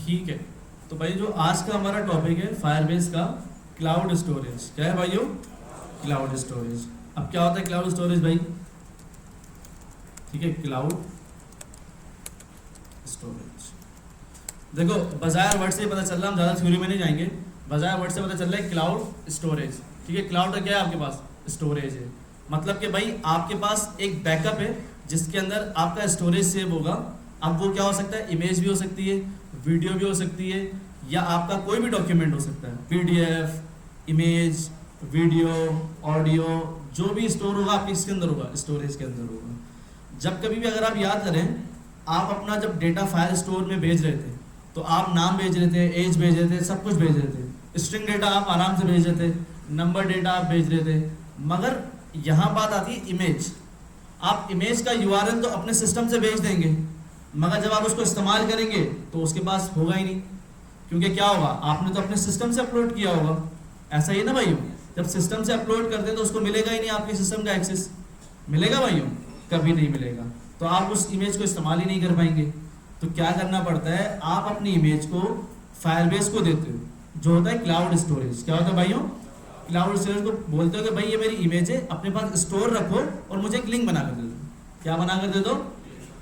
ठीक है, तो भाई जो आज का हमारा टॉपिक है फायरबेस का क्लाउड स्टोरेज। क्या है भाइयों? Cloud storage. अब क्या होता है क्लाउड स्टोरेज भाई? ठीक है, क्लाउड स्टोरेज देखो बजाय वर्ड से पता चल रहा, हम ज़्यादा थ्योरी में नहीं जाएंगे, बजाय वर्ड से पता चल रहा है क्लाउड स्टोरेज। ठीक है, क्लाउड का क्या है आपके पास? स्टोरेज है। मतलब कि भाई आपके पास एक बैकअप है जिसके अंदर आपका स्टोरेज सेव होगा। अब वो क्या हो सकता है? इमेज भी हो सकती है, वीडियो भी हो सकती है, या आपका कोई भी डॉक्यूमेंट हो सकता है, पीडीएफ, इमेज, वीडियो, ऑडियो, जो भी स्टोर होगा आपके इसके अंदर होगा, स्टोरेज के अंदर होगा। जब कभी भी अगर आप याद करें, आप अपना जब डेटा फाइल स्टोर में भेज रहे थे तो आप नाम भेज रहे थे, एज भेज रहे थे, सब कुछ भेज रहे थे, स्ट्रिंग डेटा आप आराम से भेज रहे थे, नंबर डेटा आप भेज रहे थे। मगर यहाँ बात आती है इमेज। आप इमेज का यूआरएल तो अपने सिस्टम से भेज देंगे, मगर जब आप उसको इस्तेमाल करेंगे तो उसके पास होगा ही नहीं, क्योंकि क्या होगा? आपने तो अपने सिस्टम से अपलोड किया होगा। ऐसा ही है ना भाइयों? जब सिस्टम से अपलोड करते हैं तो उसको मिलेगा ही नहीं आपके सिस्टम का एक्सेस। मिलेगा भाइयों? कभी नहीं मिलेगा। तो आप उस इमेज को इस्तेमाल ही नहीं कर पाएंगे। तो क्या करना पड़ता है? आप अपनी इमेज को फायरबेस को देते हो, जो होता है क्लाउड स्टोरेज। क्या होता है भाइयों? क्लाउड स्टोरेज को बोलते हो कि भाई ये मेरी इमेज है, अपने पास स्टोर रखो और मुझे एक लिंक बनाकर दे दो। क्या बनाकर दे दो?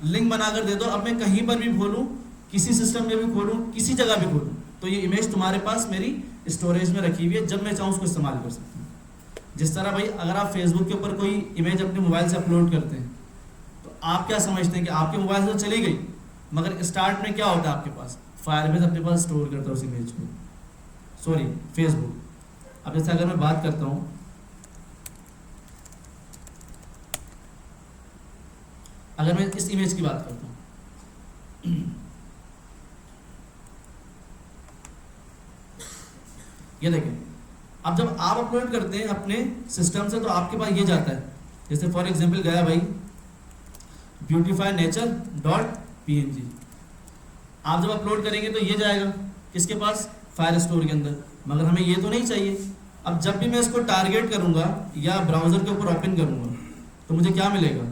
लिंक बनाकर दे दो। अब मैं कहीं पर भी खोलूँ, किसी सिस्टम में भी खोलूँ, किसी जगह भी खोलूँ, तो ये इमेज तुम्हारे पास मेरी स्टोरेज में रखी हुई है, जब मैं चाहूँ उसको इस्तेमाल कर सकता हूँ। जिस तरह भाई अगर आप फेसबुक के ऊपर कोई इमेज अपने मोबाइल से अपलोड करते हैं तो आप क्या समझते हैं कि आपके मोबाइल से तो चली गई, मगर स्टार्ट में क्या होता है आपके पास? फायरबेस अपने पास स्टोर करता है उस इमेज को, सॉरी फेसबुक। अब जैसे अगर मैं बात करता हूँ, अगर मैं इस इमेज की बात करता हूँ, ये देखें, अब जब आप अपलोड करते हैं अपने सिस्टम से तो आपके पास ये जाता है। जैसे फॉर एग्जांपल गया भाई beautifynature.png, आप जब अपलोड करेंगे तो ये जाएगा किसके पास? फायर स्टोर के अंदर। मगर हमें ये तो नहीं चाहिए। अब जब भी मैं इसको टारगेट करूंगा या ब्राउजर के ऊपर ओपन करूंगा तो मुझे क्या मिलेगा?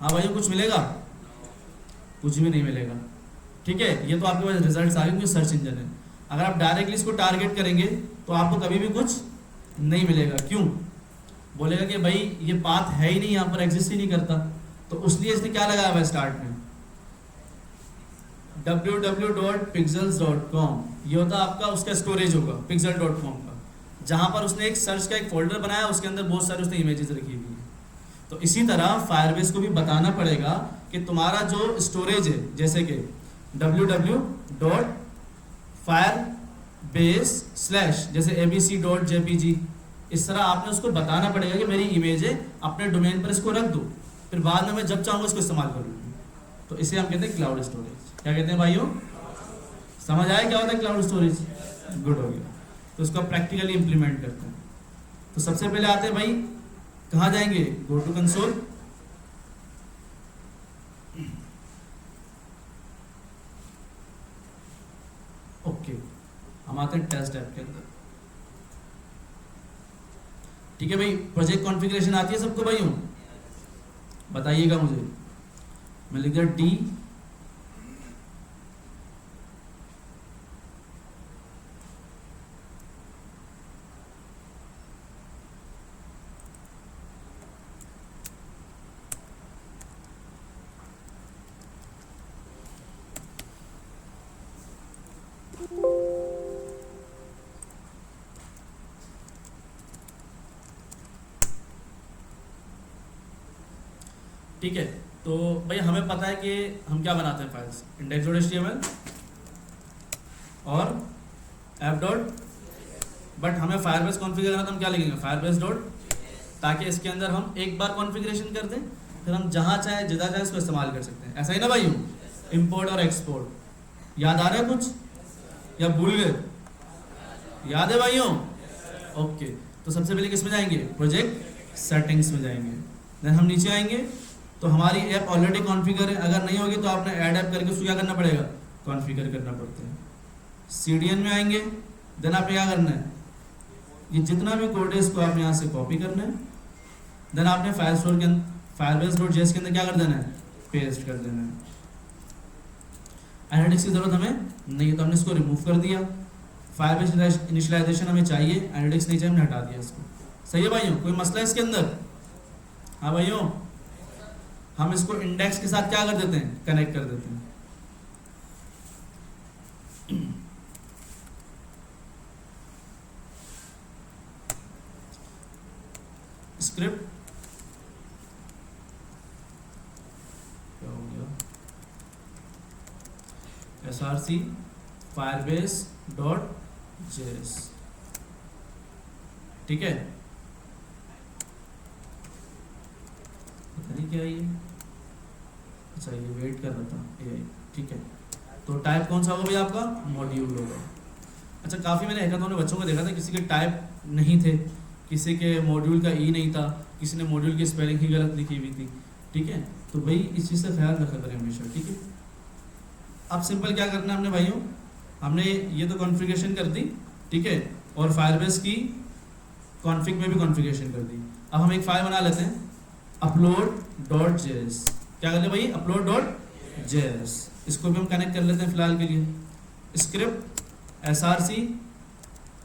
हाँ भाई कुछ मिलेगा? कुछ भी नहीं मिलेगा। ठीक है, ये तो आपके पास रिजल्ट आ गए क्योंकि सर्च इंजन है। अगर आप डायरेक्टली इसको टारगेट करेंगे तो आपको कभी भी कुछ नहीं मिलेगा। क्यों? बोलेगा कि भाई ये पाथ है ही नहीं, यहाँ पर एग्जिस्ट ही नहीं करता। तो इसलिए इसने क्या लगाया हुआ स्टार्ट में? www.pixels.com। ये होता आपका उसका स्टोरेज होगा pixel.com का, जहाँ पर उसने एक सर्च का एक फोल्डर बनाया, उसके अंदर बहुत सारी उसने इमेजेस रखी हुई है। तो इसी तरह फायरबेस को भी बताना पड़ेगा कि तुम्हारा जो स्टोरेज है, जैसे कि www.firebase/ जैसे abc.jpg, इस तरह आपने उसको बताना पड़ेगा कि मेरी इमेज है, अपने डोमेन पर इसको रख दो, फिर बाद में मैं जब चाहूँगा इसको इस्तेमाल कर लूँगी। तो इसे हम कहते हैं क्लाउड स्टोरेज। क्या कहते हैं भाइयों? समझ आया क्या होता है क्लाउड स्टोरेज? गुड हो गया। तो इसको प्रैक्टिकली इंप्लीमेंट करते हैं। तो सबसे पहले आते हैं भाई, कहाँ जाएंगे? Go to console. ओके, हम आते हैं टेस्ट ऐप के अंदर। ठीक है भाई, प्रोजेक्ट कॉन्फ़िगरेशन आती है सबको भाइयों? बताइएगा मुझे। मैं लिख दिया डी ठीक है। तो भाई हमें पता है कि हम क्या बनाते हैं फाइल्स, index.html और app. बट हमें फायरबेस कॉन्फ़िगर करना तो हम क्या लिखेंगे? फायरबेस डॉट, ताकि इसके अंदर हम एक बार कॉन्फ़िगरेशन कर दें, फिर हम जहाँ चाहे जितना चाहे इसको इस्तेमाल कर सकते हैं। ऐसा ही ना भाई? इंपोर्ट और एक्सपोर्ट याद आ रहा है कुछ या भूल गए? याद है भाइयों? ओके, तो सबसे पहले किस में जाएंगे? प्रोजेक्ट सेटिंग्स में जाएंगे। देन हम नीचे आएंगे तो हमारी ऐप ऑलरेडी कॉन्फ़िगर है। अगर नहीं होगी तो आपने ऐड ऐप करके उसको क्या करना पड़ेगा? कॉन्फ़िगर करना पड़ता है। CDN में आएंगे, देन आपने क्या करना है? ये जितना भी कोड है इसको आपने यहाँ से कॉपी करना है। देन आपने फाइल स्टोर के अंदर firebase.js के अंदर क्या कर देना है? पेस्ट कर देना है। एनालिटिक्स की ज़रूरत हमें नहीं है तो हमने इसको रिमूव कर दिया। फायरबेस इनिशियलाइजेशन हमें चाहिए, एनालिटिक्स नहीं चाहिए, हमने हटा दिया इसको। सही है भाइयों, कोई मसला है इसके अंदर? हाँ भाइयों, हम इसको इंडेक्स के साथ क्या कर देते हैं, कनेक्ट कर देते हैं। स्क्रिप्ट क्या हो गया, src firebase डॉट जेएस, ठीक है। पता नहीं क्या है ये, अच्छा ये वेट कर रहा था AI, ठीक है। तो टाइप कौन सा होगा भाई आपका, मॉड्यूल होगा। अच्छा काफ़ी मैंने हैकाथॉन में बच्चों को देखा था, किसी के टाइप नहीं थे, किसी के मॉड्यूल का ई नहीं था, किसी ने मॉड्यूल की स्पेलिंग ही गलत लिखी हुई थी, ठीक है। तो भाई इस चीज़ का ख्याल रखा करें हमेशा, ठीक है। अब सिंपल क्या करना है हमने भाइयों, हमने ये तो कॉन्फ़िगरेशन कर दी, ठीक है, और फायरबेस की कॉन्फ़िग में भी कॉन्फ़िगरेशन कर दी। अब हम एक फाइल बना लेते हैं upload.js, क्या कर ले भाई, upload.js, इसको भी हम कनेक्ट कर लेते हैं फिलहाल के लिए। स्क्रिप्ट src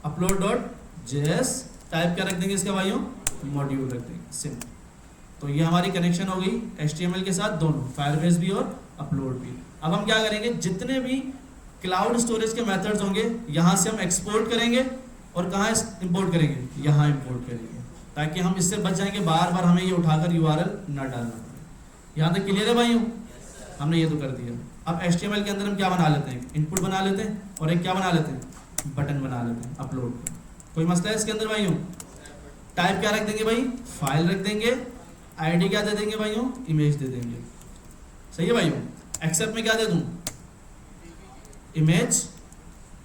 upload.js, टाइप क्या रख देंगे इसका भाइयों, मॉड्यूल रख देंगे, सिंपल। तो ये हमारी कनेक्शन हो गई HTML के साथ, दोनों फायरबेस भी और अपलोड भी। अब हम क्या करेंगे, जितने भी क्लाउड स्टोरेज के मेथड्स होंगे यहाँ से हम एक्सपोर्ट करेंगे और कहाँ इंपोर्ट करेंगे, यहाँ इंपोर्ट करेंगे, ताकि हम इससे बच जाएंगे बार बार हमें ये उठाकर URL ना डालना पड़े। यहाँ तक क्लियर है भाइयों, हमने ये तो कर दिया। अब HTML के अंदर हम क्या बना लेते हैं, इनपुट बना लेते हैं और एक क्या बना लेते हैं, बटन बना लेते हैं अपलोड। कोई मसला है इसके अंदर भाइयों? टाइप क्या रख देंगे भाई, फाइल रख देंगे, ID क्या दे देंगे भाइयों, इमेज दे देंगे। सही है भाइयों। एक्सेप्ट में क्या दे दूं, इमेज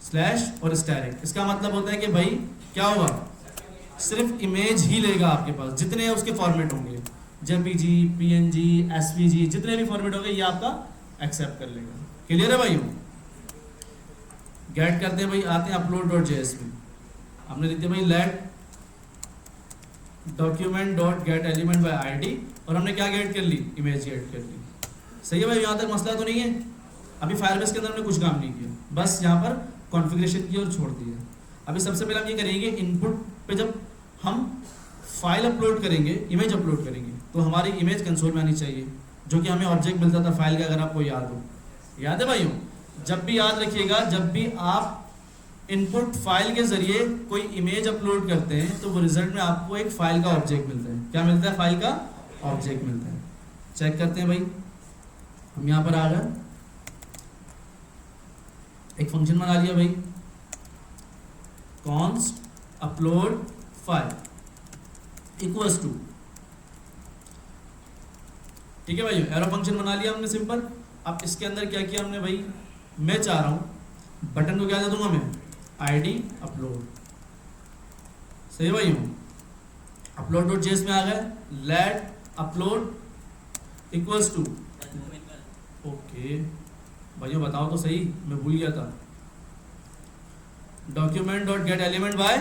स्लैश और स्टैटिक। इसका मतलब होता है कि भाई क्या होगा, सिर्फ इमेज ही लेगा आपके पास, जितने उसके फॉर्मेट होंगे, JPG, PNG, SVG, जितने भी फॉर्मेट होंगे ये आपका एक्सेप्ट कर लेगा। क्लियर है भाइयों? गेट करते हैं भाई, आते हैं upload.js में। हमने लिख दिया भाई let document dot get element by ID, और हमने क्या गेट कर ली, इमेज गेट कर ली। सही है भाई, यहाँ तक मसला तो नहीं है? अभी फायरबेस के अंदर हमने कुछ काम नहीं किया, बस यहाँ पर कॉन्फ़िगरेशन की और छोड़ दिया। अभी सबसे पहले हम ये करेंगे, इनपुट पे जब हम फाइल अपलोड करेंगे, इमेज अपलोड करेंगे, तो हमारी इमेज कंसोल में आनी चाहिए, जो कि हमें ऑब्जेक्ट मिलता था फाइल का, अगर आपको याद हो। याद है भाइयों? जब भी याद रखिएगा, जब भी आप इनपुट फाइल के जरिए कोई इमेज अपलोड करते हैं तो वो रिजल्ट में आपको एक फाइल का ऑब्जेक्ट मिलता है। क्या मिलता है? फाइल का ऑब्जेक्ट मिलता है। चेक करते हैं भाई, हम यहाँ पर आ गए, एक फंक्शन बना लिया भाई, const upload file equals to, ठीक है भाई, एरो फंक्शन बना लिया हमने सिंपल। अब इसके अंदर क्या किया हमने भाई, मैं चाह रहा हूं बटन को क्या दे दूंगा मैं, ID अपलोड। सही भाई, upload.js में आ गए, let upload equals to, okay भाइयों बताओ तो सही, मैं भूल गया था। Document dot get element by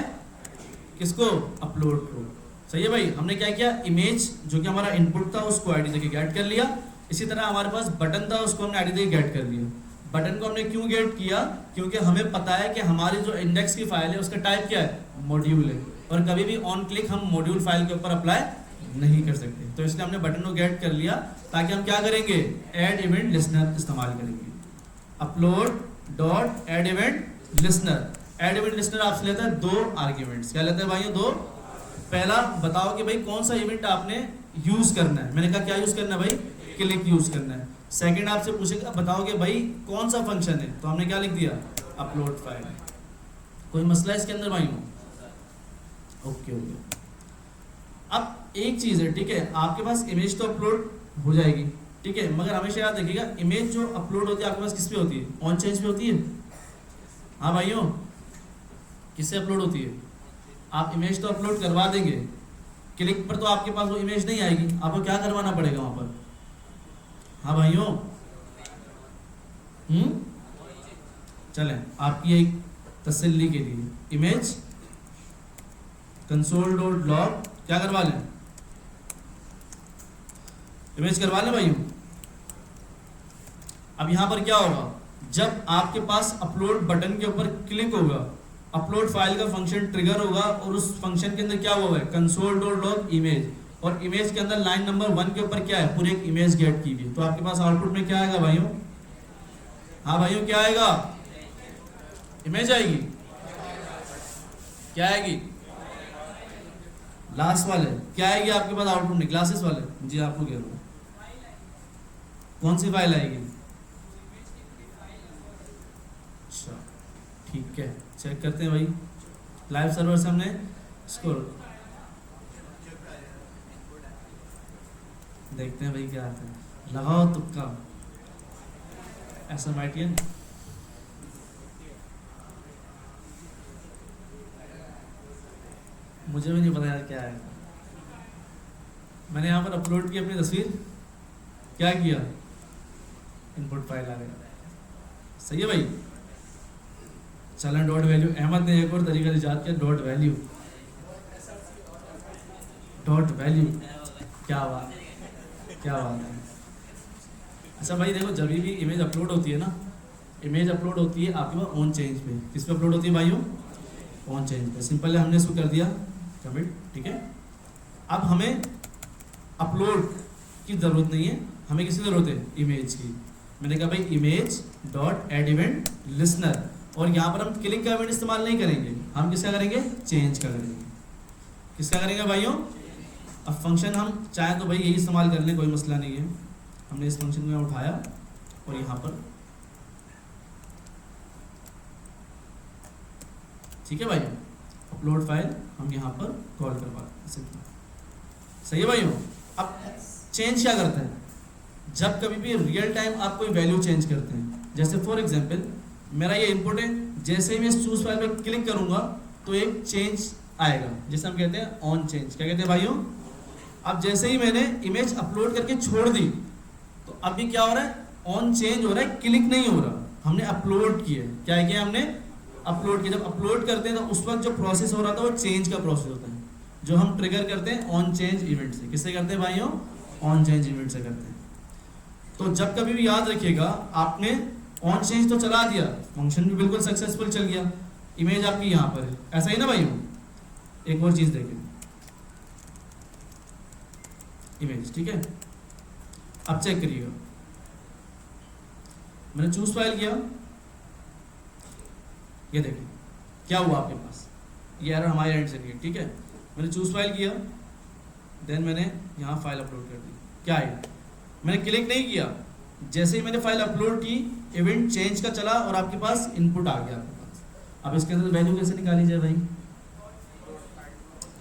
किसको, अपलोड को। सही है भाई, हमने क्या किया, इमेज जो कि हमारा इनपुट था उसको ID देके गेट कर लिया। इसी तरह हमारे पास बटन था, उसको हमने ID देके गेट कर लिया। बटन को हमने क्यों गेट किया, क्योंकि हमें पता है कि हमारी जो इंडेक्स की फाइल है उसका टाइप क्या है, मॉड्यूल है, और कभी भी ऑन क्लिक हम मॉड्यूल फाइल के ऊपर अप्लाई नहीं कर सकते। तो इसलिए हमने बटन को गेट कर लिया, ताकि हम क्या करेंगे, ऐड इवेंट लिस्नर इस्तेमाल करेंगे। Upload dot add event listener. Add event listener आपसे लेता है 2 आर्ग्यूमेंट्स। क्या लेता है भाइयों, 2। पहला बताओ कि भाई कौन सा इवेंट आपने यूज करना है। मैंने कहा क्या यूज करना है भाई, क्लिक यूज करना है। सेकंड आपसे पूछेगा बताओ कि भाई कौन सा फंक्शन है, तो हमने क्या लिख दिया, अपलोड फाइल। कोई मसला है इसके अंदर भाइयों? Okay okay. अब एक चीज है, ठीक है, आपके पास इमेज तो अपलोड हो जाएगी, ठीक है, मगर हमेशा याद रखिएगा इमेज जो अपलोड होती है आपके पास किस पे होती है, ऑन चेंज पे होती है। हाँ भाइयों, किससे अपलोड होती है? आप इमेज तो अपलोड करवा देंगे, क्लिक पर तो आपके पास वो इमेज नहीं आएगी, आपको क्या करवाना पड़ेगा वहां पर? हाँ भाइयों, चलें आपकी एक तसल्ली के लिए इमेज console.log क्या करवा लें, इमेज करवा लें भाइयों। अब यहां पर क्या होगा, जब आपके पास अपलोड बटन के ऊपर क्लिक होगा, अपलोड फाइल का फंक्शन ट्रिगर होगा और उस फंक्शन के अंदर क्या हुआ है, कंसोल डॉट लॉग इमेज, और इमेज के अंदर लाइन नंबर 1 के ऊपर क्या है, पूरी एक इमेज गेट की हुई। तो आपके पास आउटपुट में क्या आएगा भाइयों? हाँ भाइयों क्या आएगा? इमेज आएगी। क्या आएगी? लास्ट वाले क्या आएगी आपके पास आउटपुट में? क्लासेस वाले जी आपको कह रहा हूँ, कौन सी फाइल आएगी? अच्छा ठीक है, चेक करते हैं भाई लाइव सर्वर से हमने इसको देखते हैं भाई क्या आता है। लगाओ तुक्का, ऐसा माइटियन मुझे भी नहीं पता यार क्या है। मैंने यहाँ पर अपलोड की अपनी तस्वीर, क्या किया, इनपुट फाइल आ गया। सही है भाई। चलन डॉट वैल्यू, अहमद ने एक और तरीका इजाद किया, डॉट वैल्यू, डॉट वैल्यू। क्या बात, क्या बात है। अच्छा भाई देखो, जब भी इमेज अपलोड होती है ना, इमेज अपलोड होती है आपके पास ऑन चेंज पे। किस पे अपलोड होती है भाइयों? ऑन चेंज पे। सिंपल है, हमने इसको कर दिया कमिट, ठीक है। अब हमें अपलोड की ज़रूरत नहीं है, हमें किसकी ज़रूरत है? इमेज की। मैंने कहा भाई image dot add event listener, और यहाँ पर हम क्लिक का इवेंट इस्तेमाल नहीं करेंगे, हम किसका करेंगे? चेंज का करेंगे। किसका करेंगे भाइयों? अब फंक्शन हम चाहें तो भाई यही इस्तेमाल कर लें, कोई मसला नहीं है। हमने इस फंक्शन को उठाया और यहाँ पर, ठीक है भाई, अपलोड फाइल हम यहाँ पर कॉल करवा सकते हैं। सही है भाइयों। अब चेंज क्या करता है? जब कभी भी रियल टाइम आप कोई वैल्यू चेंज करते हैं, जैसे फॉर एग्जांपल मेरा ये इनपुट है, जैसे ही मैं इस चूज फाइल पे क्लिक करूंगा तो एक चेंज आएगा, जिसे हम कहते हैं ऑन चेंज। क्या कहते हैं भाइयों? अब जैसे ही मैंने इमेज अपलोड करके छोड़ दी तो अभी क्या हो रहा है? ऑन चेंज हो रहा है, क्लिक नहीं हो रहा। हमने अपलोड किया, क्या किया हमने? अपलोड किया। जब अपलोड करते हैं तो उस वक्त जो प्रोसेस हो रहा था वो चेंज का प्रोसेस होता है, जो हम ट्रिगर करते हैं ऑन चेंज इवेंट से। किससे करते हैं भाइयों? ऑन चेंज इवेंट से करते हैं। तो जब कभी भी याद रखिएगा, आपने ऑन चेंज तो चला दिया, फंक्शन भी बिल्कुल सक्सेसफुल चल गया, इमेज आपकी यहाँ पर है, ऐसा ही ना भाइयों। एक और चीज देखें, इमेज, ठीक है। अब चेक करिएगा, मैंने चूज फाइल किया, ये देखिए क्या हुआ आपके पास, ये एरर हमारे एंड से नहीं है, ठीक है। मैंने चूज फाइल किया, देन मैंने यहाँ फाइल अपलोड कर दी, क्या आया? मैंने क्लिक नहीं किया, जैसे ही मैंने फाइल अपलोड की इवेंट चेंज का चला और आपके पास इनपुट आ गया आपके पास। अब इसके अंदर वैल्यू कैसे निकाली जाए भाई?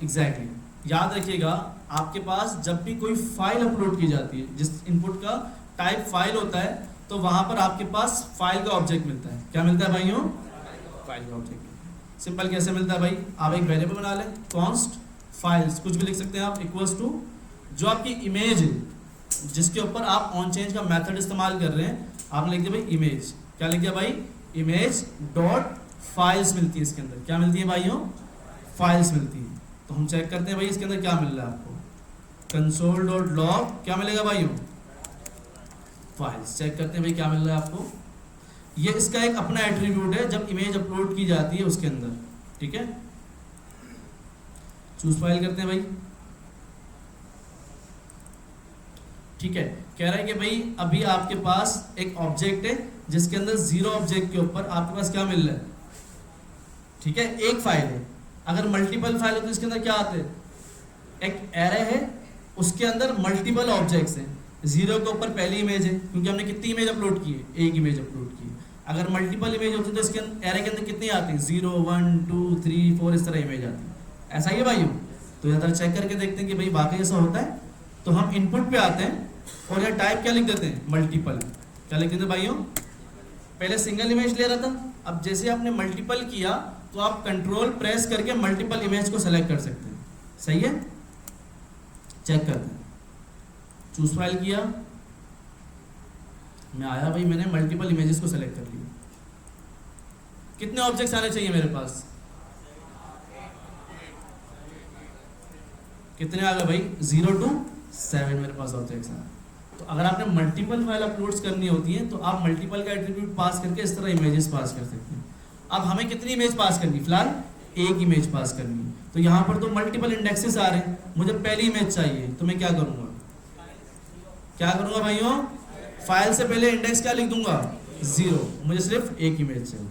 एग्जैक्टली याद रखिएगा, आपके पास जब भी कोई फाइल अपलोड की जाती है, जिस इनपुट का टाइप फाइल होता है, तो वहां पर आपके पास फाइल का ऑब्जेक्ट मिलता है। क्या मिलता है भाइयों? फाइल का ऑब्जेक्ट। सिंपल कैसे मिलता है भाई? आप एक वेरिएबल बना लें, कॉन्स्ट फाइल्स, कुछ भी लिख सकते हैं आप, इक्वल्स टू जो आपकी इमेज है जिसके ऊपर आप ऑन चेंज का मेथड इस्तेमाल कर रहे हैं, आपने लिख दिया भाई इमेज। क्या लिख दिया भाई? इमेज डॉट फाइल्स मिलती है इसके अंदर। क्या मिलती है भाइयों? फाइल्स मिलती है। तो हम चेक करते हैं भाई इसके अंदर क्या मिल रहा है आपको, कंसोल डॉट लॉग, क्या मिलेगा भाइयों? फाइल्स। चेक करते हैं भाई क्या मिल रहा है आपको। ये इसका एक अपना एट्रीब्यूट है जब इमेज अपलोड की जाती है उसके अंदर, ठीक है। चूज फाइल करते हैं भाई, ठीक है। कह रहा है कि भाई अभी आपके पास एक ऑब्जेक्ट है जिसके अंदर जीरो ऑब्जेक्ट के ऊपर आपके पास क्या मिल रहा है, ठीक है, एक फाइल है। अगर मल्टीपल फाइल हो तो इसके अंदर क्या आते हैं? एक एरे है, उसके अंदर मल्टीपल ऑब्जेक्ट्स हैं। जीरो के ऊपर पहली इमेज है, क्योंकि हमने कितनी इमेज अपलोड की है? एक इमेज अपलोड की है। अगर मल्टीपल इमेज होती है तो इसके एरे के अंदर कितनी आती है? 0 1 2 3 4 इस तरह इमेज आती है। ऐसा ही है भाइयों। तो यहाँ चेक करके देखते हैं कि भाई वाकई ऐसा होता है। तो हम इनपुट पे आते हैं और यहाँ टाइप क्या लिख देते हैं? मल्टीपल। क्या लिख देते हैं भाइयों? पहले सिंगल इमेज ले रहा था, अब जैसे आपने मल्टीपल किया तो आप कंट्रोल प्रेस करके मल्टीपल इमेज को सेलेक्ट कर सकते हैं। सही है, चेक करते हैं। चूज फाइल किया, मैं आया भाई, मैंने मल्टीपल इमेजेस को सेलेक्ट कर लिया। कितने ऑब्जेक्ट्स आने चाहिए मेरे पास? कितने आ गए भाई? 0 to 7 मेरे पास ऑब्जेक्ट्स हैं। तो अगर आपने मल्टीपल फाइल अपलोड्स करनी होती है तो आप मल्टीपल का एट्रीब्यूट पास करके इस तरह इमेजेस पास कर सकते हैं। अब हमें कितनी इमेज पास करनी, फिलहाल एक इमेज पास करनी है। तो यहाँ पर तो मल्टीपल इंडेक्सेस आ रहे हैं, मुझे पहली इमेज चाहिए, तो मैं क्या करूँगा, क्या करूँगा भाइयों, फाइल से पहले इंडेक्स क्या लिख दूंगा, 0, मुझे सिर्फ एक इमेज चाहिए।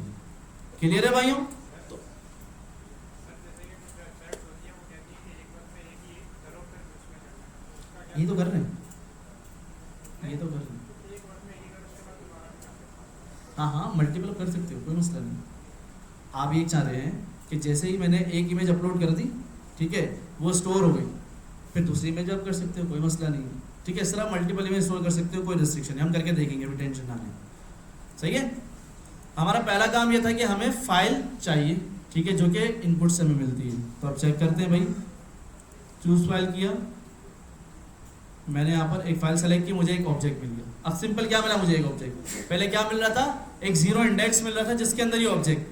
क्लियर है भाइयों? तो ये तो कर रहे हैं, ये तो कर रहे हैं। हाँ, मल्टीपल कर सकते हो, कोई मसला नहीं। आप ये चाह रहे हैं कि जैसे ही मैंने एक इमेज अपलोड कर दी, ठीक है, वो स्टोर हो गई, फिर दूसरी इमेज आप कर सकते हो, कोई मसला नहीं है, ठीक है। इस तरह मल्टीपल इमेज स्टोर कर सकते हो, कोई रिस्ट्रिक्शन नहीं, हम करके देखेंगे, अभी टेंशन ना लें। सही है। हमारा पहला काम ये था कि हमें फाइल चाहिए, ठीक है, जो कि इनपुट से हमें मिलती है। तो अब चेक करते हैं भाई, चूज फाइल किया मैंने, यहाँ पर एक फाइल सेलेक्ट की, मुझे एक ऑब्जेक्ट मिल गया। अब सिंपल क्या मिला मुझे, एक ऑब्जेक्ट। पहले क्या मिल रहा था, एक 0 इंडेक्स मिल रहा था जिसके अंदर ये ऑब्जेक्ट,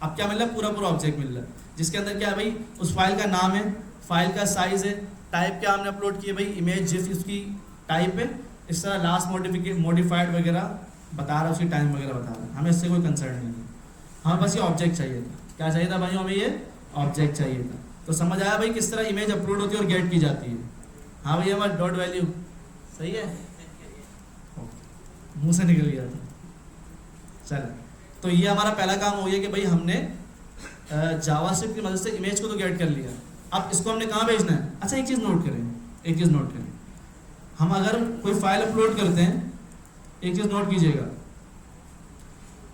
अब क्या मिल रहा है, पूरा पूरा ऑब्जेक्ट मिल रहा है, जिसके अंदर क्या है भाई, उस फाइल का नाम है, फाइल का साइज है, टाइप क्या हमने अपलोड किया भाई, इमेज जिस उसकी टाइप है, इस तरह लास्ट मॉडिफाइड वगैरह बता रहा है, उसकी टाइम वगैरह बता रहा है, हमें इससे कोई कंसर्न नहीं है। हमें बस ये ऑब्जेक्ट चाहिए था। क्या चाहिए था भाई, हमें ये ऑब्जेक्ट चाहिए था। तो समझ आया भाई किस तरह इमेज अपलोड होती है और गेट की जाती है। हाँ भैया, हमारा डॉट वैल्यू सही है, मुंह से निकल गया था। चलो, तो ये हमारा पहला काम हो गया कि भाई हमने जावास्क्रिप्ट की मदद से इमेज को तो गेट कर लिया। अब इसको हमने कहाँ भेजना है। अच्छा, एक चीज़ नोट करें, हम अगर कोई फाइल अपलोड करते हैं, एक चीज़ नोट कीजिएगा,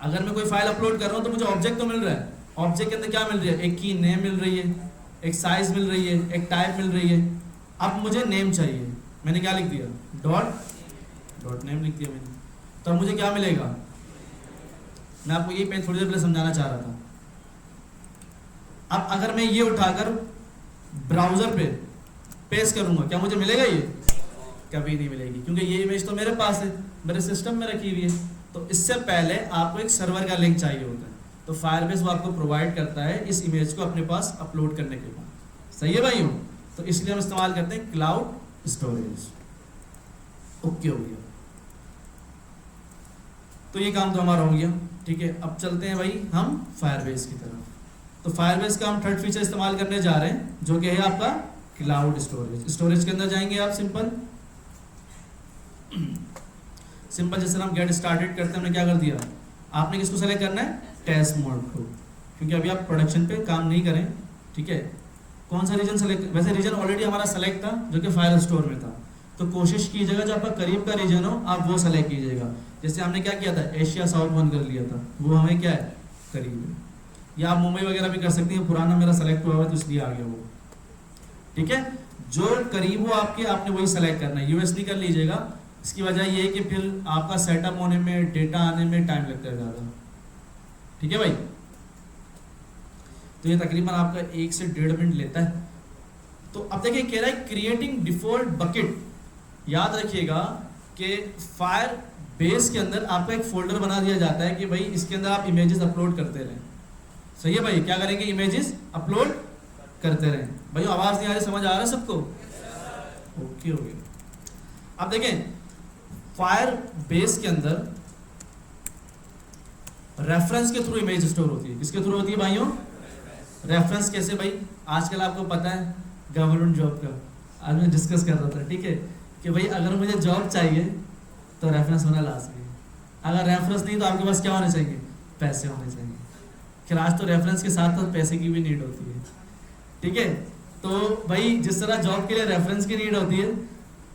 अगर मैं कोई फाइल अपलोड कर रहा हूँ तो मुझे ऑब्जेक्ट तो मिल रहा है, ऑब्जेक्ट के अंदर क्या मिल रही है, एक की नेम मिल रही है, एक साइज मिल रही है, एक टाइप मिल रही है। अब मुझे नेम चाहिए, मैंने क्या लिख दिया, डॉट नेम लिख दिया मैंने। तो अब मुझे क्या मिलेगा, मैं आपको ये पेज थोड़ी देर पहले समझाना चाह रहा था। अब अगर मैं ये उठाकर ब्राउजर पे पेस्ट करूंगा, क्या मुझे मिलेगा, ये कभी नहीं मिलेगी, क्योंकि ये इमेज तो मेरे पास है, मेरे सिस्टम में रखी हुई है। तो इससे पहले आपको एक सर्वर का लिंक चाहिए होता है, तो फायरबेस वो आपको प्रोवाइड करता है इस इमेज को अपने पास अपलोड करने के बाद। सही है भाइयों? तो इसलिए हम इस्तेमाल करते हैं क्लाउड स्टोरेज। ओके हो गया, तो ये काम तो हमारा हो गया, ठीक है। अब चलते हैं भाई हम फायरबेस की तरफ। तो फायरबेस का हम थर्ड फीचर इस्तेमाल करने जा रहे हैं, जो कि है आपका क्लाउड स्टोरेज। स्टोरेज के अंदर जाएंगे आप, सिंपल जैसे हम गेट स्टार्टेड करते हैं, हमने क्या कर दिया, आपने किसको सेलेक्ट करना है, टेस्ट मोड को, क्योंकि अभी आप प्रोडक्शन पे काम नहीं करें, ठीक है। कौन सा रीजन सेलेक्ट, वैसे रीजन ऑलरेडी हमारा सेलेक्ट था जो कि फाइल स्टोर में था, तो कोशिश कीजिएगा जो आपका करीब का रीजन हो आप वो सेलेक्ट कीजिएगा। जैसे हमने क्या किया था, एशिया साउथ 1 कर लिया था, वो हमें क्या है, करीब है। या आप मुंबई वगैरह भी कर सकते हैं, पुराना मेरा सेलेक्ट हुआ है तो इसलिए आ गया वो, ठीक है। जो करीब हो आपके, आपने वही सेलेक्ट करना है, यूएस नहीं कर लीजिएगा। इसकी वजह ये है कि फिर आपका सेटअप होने में, डेटा आने में टाइम लगता है ज़्यादा, ठीक है भाई। तो ये तकरीबन आपका 1 से 1.5 मिनट लेता है। तो अब देखिए कह रहा है क्रिएटिंग डिफॉल्ट बकेट। याद रखिएगा कि फायर बेस के अंदर आपका एक फोल्डर बना दिया जाता है कि भाई इसके अंदर आप इमेजेस अपलोड करते रहें। सही है भाई, क्या करेंगे, इमेजेस अपलोड करते रहें। भाई आवाज़ नहीं आ रही, समझ आ रहा है सबको? ओके हो गया। अब देखें फायर बेस के अंदर रेफरेंस के थ्रू इमेज स्टोर होती है। किसके थ्रू होती है भाइयों? रेफरेंस कैसे भाई, आजकल आपको पता है गवर्नमेंट जॉब का, आज मैं डिस्कस कर रहा था, ठीक है, कि भाई अगर मुझे जॉब चाहिए तो रेफरेंस होना लाजमी है। अगर रेफरेंस नहीं तो आपके पास क्या होने चाहिए, पैसे होने चाहिए। फिर आज तो रेफरेंस के साथ साथ पैसे की भी नीड होती है, ठीक है। तो भाई जिस तरह जॉब के लिए रेफरेंस की नीड होती है,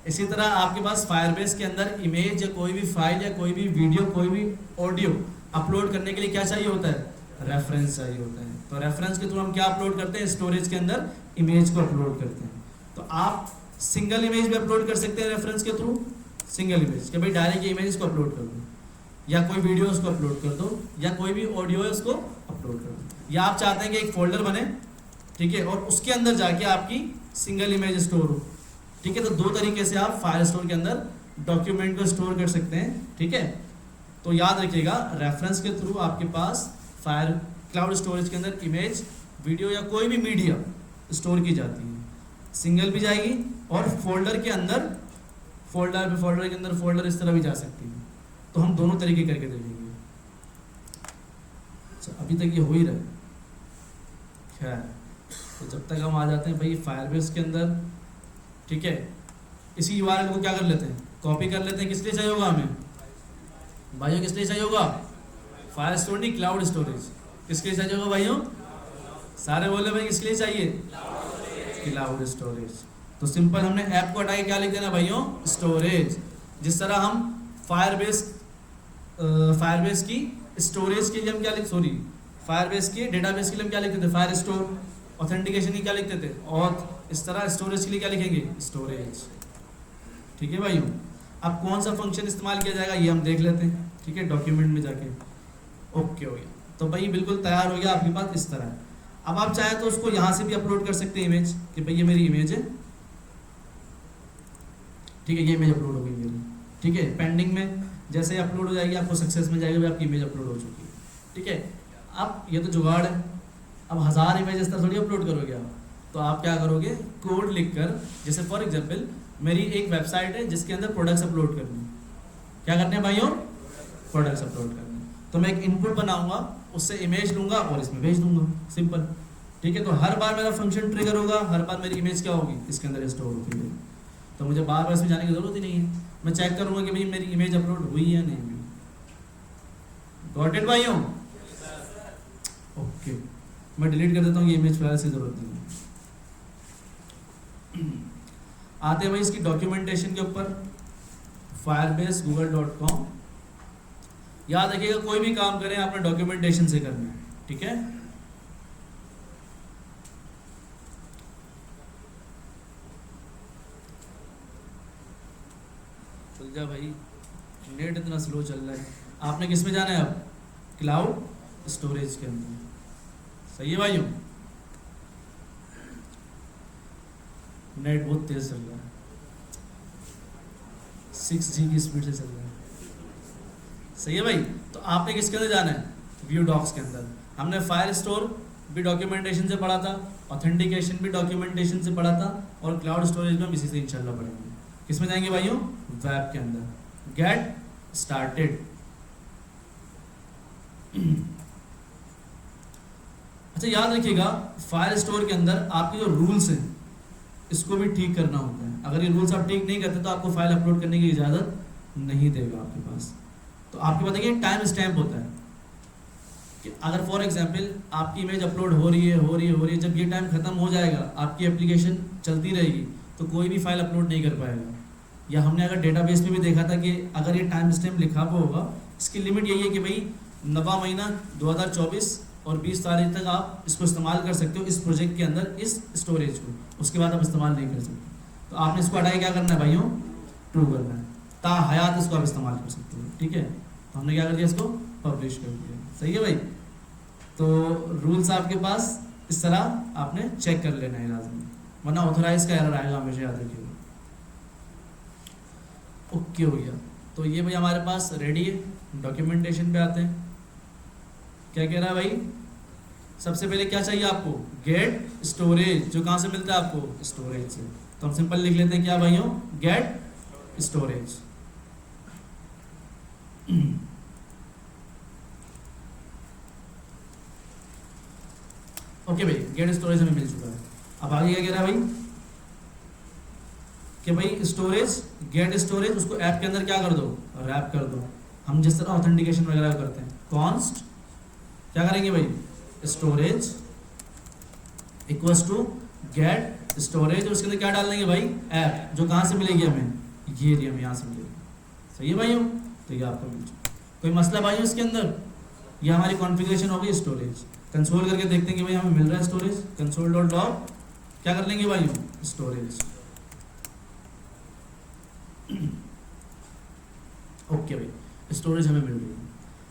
इसी तरह आपके पास फायरबेस के अंदर इमेज या कोई भी फाइल या कोई भी वीडियो, कोई भी ऑडियो अपलोड करने के लिए क्या चाहिए होता है, रेफरेंस चाहिए होता है। तो रेफरेंस के थ्रू हम क्या अपलोड करते हैं, स्टोरेज के अंदर इमेज को अपलोड करते हैं। तो आप सिंगल इमेज भी अपलोड कर सकते हैं रेफरेंस के थ्रू, सिंगल इमेज कि भाई डायरेक्ट इमेज को अपलोड कर दो, या कोई वीडियो उसको अपलोड कर दो, या कोई भी ऑडियो है उसको अपलोड कर दो, या आप चाहते हैं कि एक फोल्डर बने, ठीक है, और उसके अंदर जाके आपकी सिंगल इमेज स्टोर हो, ठीक है। तो दो तरीके से आप फाइल स्टोर के अंदर डॉक्यूमेंट को स्टोर कर सकते हैं, ठीक है। तो याद रखिएगा रेफरेंस के थ्रू आपके पास फायर क्लाउड स्टोरेज के अंदर इमेज, वीडियो या कोई भी मीडिया स्टोर की जाती है, सिंगल भी जाएगी और फोल्डर के अंदर फोल्डर पे फोल्डर के अंदर फोल्डर इस तरह भी जा सकती है। तो हम दोनों तरीके करके देखेंगे। अच्छा, अभी तक ये हो ही रहा है। खैर, तो जब तक हम आ जाते हैं भाई फायरबेस के अंदर, ठीक है, इसी URL को क्या कर लेते हैं, कॉपी कर लेते हैं। किस लिए चाहिए होगा हमें भाइयों, किस लिए चाहिए होगा? फायर स्टोर नहीं, क्लाउड स्टोरेज। किसके लिए चाहिए होगा भाइयों? सारे बोले भाई किसके लिए चाहिए? Cloud storage. तो सिंपल हमने ऐप को हटा के क्या लिख देना भाइयों? स्टोरेज। जिस तरह हम फायरबेस की स्टोरेज के लिए हम क्या लिख, सॉरी, फायरबेस के डेटाबेस के लिए हम क्या लिखते थे? Fire store. ऑथेंटिकेशन की क्या लिखते थे? ऑथ। इस तरह स्टोरेज के लिए क्या लिखेंगे? स्टोरेज। ठीक है भाइयों, अब कौन सा फंक्शन इस्तेमाल किया जाएगा ये हम देख लेते हैं। ठीक है, डॉक्यूमेंट में जाके ओके हो गया। तो भाई बिल्कुल तैयार हो गया आपके पास इस तरह। अब आप चाहें तो उसको यहाँ से भी अपलोड कर सकते हैं इमेज, कि भाई ये मेरी इमेज है, ठीक है, ये इमेज अपलोड हो गई मेरी, ठीक है, पेंडिंग में। जैसे अपलोड हो जाएगी आपको सक्सेस मिल जाएगी, आपकी इमेज अपलोड हो चुकी है। ठीक है, अब ये तो जुगाड़ है। अब 1000 इमेज इस तरह थोड़ी अपलोड करोगे आप, तो आप क्या करोगे? कोड लिखकर, जैसे फॉर एग्जांपल मेरी एक वेबसाइट है जिसके अंदर प्रोडक्ट्स अपलोड करने हैं। क्या करने हैं भाइयों? प्रोडक्ट्स अपलोड करने हैं। तो मैं एक इनपुट बनाऊंगा, उससे इमेज लूंगा और इसमें भेज दूंगा, सिंपल। ठीक है, तो हर बार मेरा फंक्शन ट्रिगर होगा, हर बार मेरी इमेज क्या होगी? इसके अंदर स्टोर होगी। तो मुझे बार बार इसमें जाने की जरूरत ही नहीं है। मैं चेक करूंगा कि भाई मेरी इमेज अपलोड हुई या नहीं हुई। गॉट इट भाइयों? ओके, मैं डिलीट कर देता हूँ, ये इमेज फिलहाल से जरूरत नहीं है। आते हैं भाई इसकी डॉक्यूमेंटेशन के ऊपर। Firebase google.com। याद रखिएगा कोई भी काम करें आपने डॉक्यूमेंटेशन से करना है। ठीक है, चल जा भाई, नेट इतना स्लो चल रहा है। आपने किस में जाना है अब? क्लाउड स्टोरेज के अंदर। सही है भाइयों? नेट बहुत तेज चल रहा है, 6G की स्पीड से चल रहा है। सही है भाई? तो आपने किसके अंदर जाना है? व्यू डॉक्स के अंदर। हमने फायर स्टोर भी डॉक्यूमेंटेशन से पढ़ा था, ऑथेंटिकेशन भी डॉक्यूमेंटेशन से पढ़ा था, और क्लाउड स्टोरेज में हम इसी से इंशाल्लाह पढ़ेंगे। किस में जाएंगे भाइयों? वेब के अंदर। Get started. अच्छा, याद रखिएगा फायर स्टोर के अंदर आपके जो रूल्स हैं इसको भी ठीक करना होता है। अगर ये रूल्स आप ठीक नहीं करते तो आपको फाइल अपलोड करने की इजाज़त नहीं देगा आपके पास। तो आपके पास देखिए टाइम स्टैम्प होता है कि अगर फॉर एग्जांपल आपकी इमेज अपलोड हो रही है, जब ये टाइम खत्म हो जाएगा, आपकी एप्लीकेशन चलती रहेगी, तो कोई भी फाइल अपलोड नहीं कर पाएगा। या हमने अगर डेटाबेस में भी देखा था कि अगर ये टाइम स्टैम्प लिखा हुआ होगा, इसकी लिमिट यही है कि भाई 9वां महीना 2024 और 20 तारीख तक आप इसको इस्तेमाल कर सकते हो इस प्रोजेक्ट के अंदर, इस स्टोरेज को। उसके बाद आप इस्तेमाल नहीं कर सकते। तो आपने इसको हटाए क्या करना है भाइयों? ट्रू करना है, ता हयात इसको आप इस्तेमाल कर सकते हो। ठीक है, तो हमने क्या कर दिया? इसको पब्लिश कर दिया। सही है भाई? तो रूल्स आपके पास इस तरह आपने चेक कर लेना है लाजमी, वरना ऑथोराइज का एरर आएगा, हमेशा याद रखिएगा। ओके हो गया। तो ये भाई हमारे पास रेडी है। डॉक्यूमेंटेशन पे आते हैं। क्या कह रहा है भाई? सबसे पहले क्या चाहिए आपको? Get storage. जो कहाँ से मिलता है आपको? स्टोरेज से। तो हम सिंपल लिख लेते हैं क्या भाइयों? Get storage. ओके भाई, गेट स्टोरेज हमें मिल चुका है। अब आगे क्या कह रहा है भाई? कि भाई स्टोरेज, गेट स्टोरेज, उसको ऐप के अंदर क्या कर दो? रैप कर दो। हम जिस तरह ऑथेंटिकेशन वगैरह करते हैं, कॉन्स्ट क्या करेंगे भाई? Storage equals to get storage, और उसके अंदर क्या डाल देंगे भाई? ऐप। जो कहाँ से मिलेगी हमें? ये रही, हमें यहाँ से मिलेगी। सही है भाइयों? तो ये आपको मिल चुका। कोई मसला भाइयों इसके अंदर? ये हमारी कॉन्फ़िगरेशन होगी स्टोरेज। कंसोल करके देखते हैं कि भाई हमें मिल रहा है स्टोरेज। कंसोल डॉट लॉग क्या कर लेंगे भाइयों? स्टोरेज। ओके भाई, स्टोरेज हमें मिल रही है।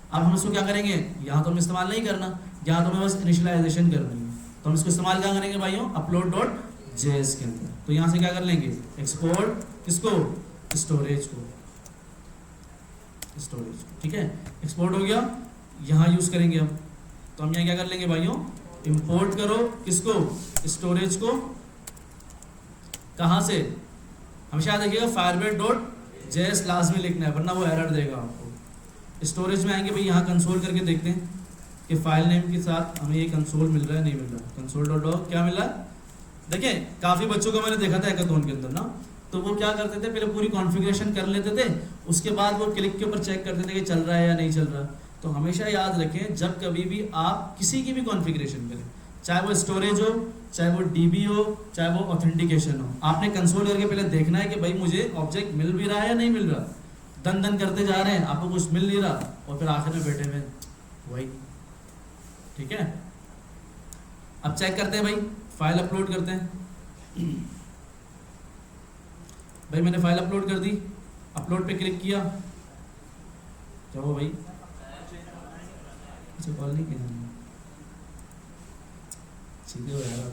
अब हम इसको क्या करेंगे? यहाँ तो हम इस्तेमाल नहीं करना, यहाँ तो हमें बस इनिशियलाइजेशन करनी है। तो हम इसको इस्तेमाल क्या करेंगे भाइयों? अपलोड डॉट जेएस के अंदर। तो यहाँ से क्या कर लेंगे? एक्सपोर्ट किसको? स्टोरेज को। स्टोरेज, ठीक है, एक्सपोर्ट हो गया। यहाँ यूज करेंगे हम। तो हम यहाँ क्या कर लेंगे भाइयों? इंपोर्ट करो किसको? स्टोरेज को। कहाँ से? हमेशा याद रखिएगा firebase.js लास्ट में लिखना है, वरना वो एरर देगा आपको। स्टोरेज में आएंगे भाई, यहाँ कंसोल करके देखते हैं कि फाइल नेम के साथ हमें ये कंसोल मिल रहा है नहीं मिल रहा। console.log क्या मिला? देखिए काफ़ी बच्चों को मैंने देखा था हैकाथॉन के अंदर ना, तो वो क्या करते थे, पहले पूरी कॉन्फ़िगरेशन कर लेते थे, उसके बाद वो क्लिक के ऊपर चेक करते थे कि चल रहा है या नहीं चल रहा। तो हमेशा याद रखें, जब कभी भी आप किसी की भी कॉन्फ़िगरेशन करें, चाहे वो स्टोरेज हो, चाहे वो डीबी हो, चाहे वो ऑथेंटिकेशन हो, आपने कंसोल करके पहले देखना है कि भाई मुझे ऑब्जेक्ट मिल भी रहा है या नहीं मिल रहा। दन दन करते जा रहे हैं, आपको कुछ मिल नहीं रहा, और फिर आखिर में बैठे हुए वही। ठीक है, अब चेक करते हैं भाई, फाइल अपलोड करते हैं। भाई मैंने फाइल अपलोड कर दी, अपलोड पे क्लिक किया, क्या हुआ भाई? अच्छा कॉल नहीं किया, सीधे हो यार।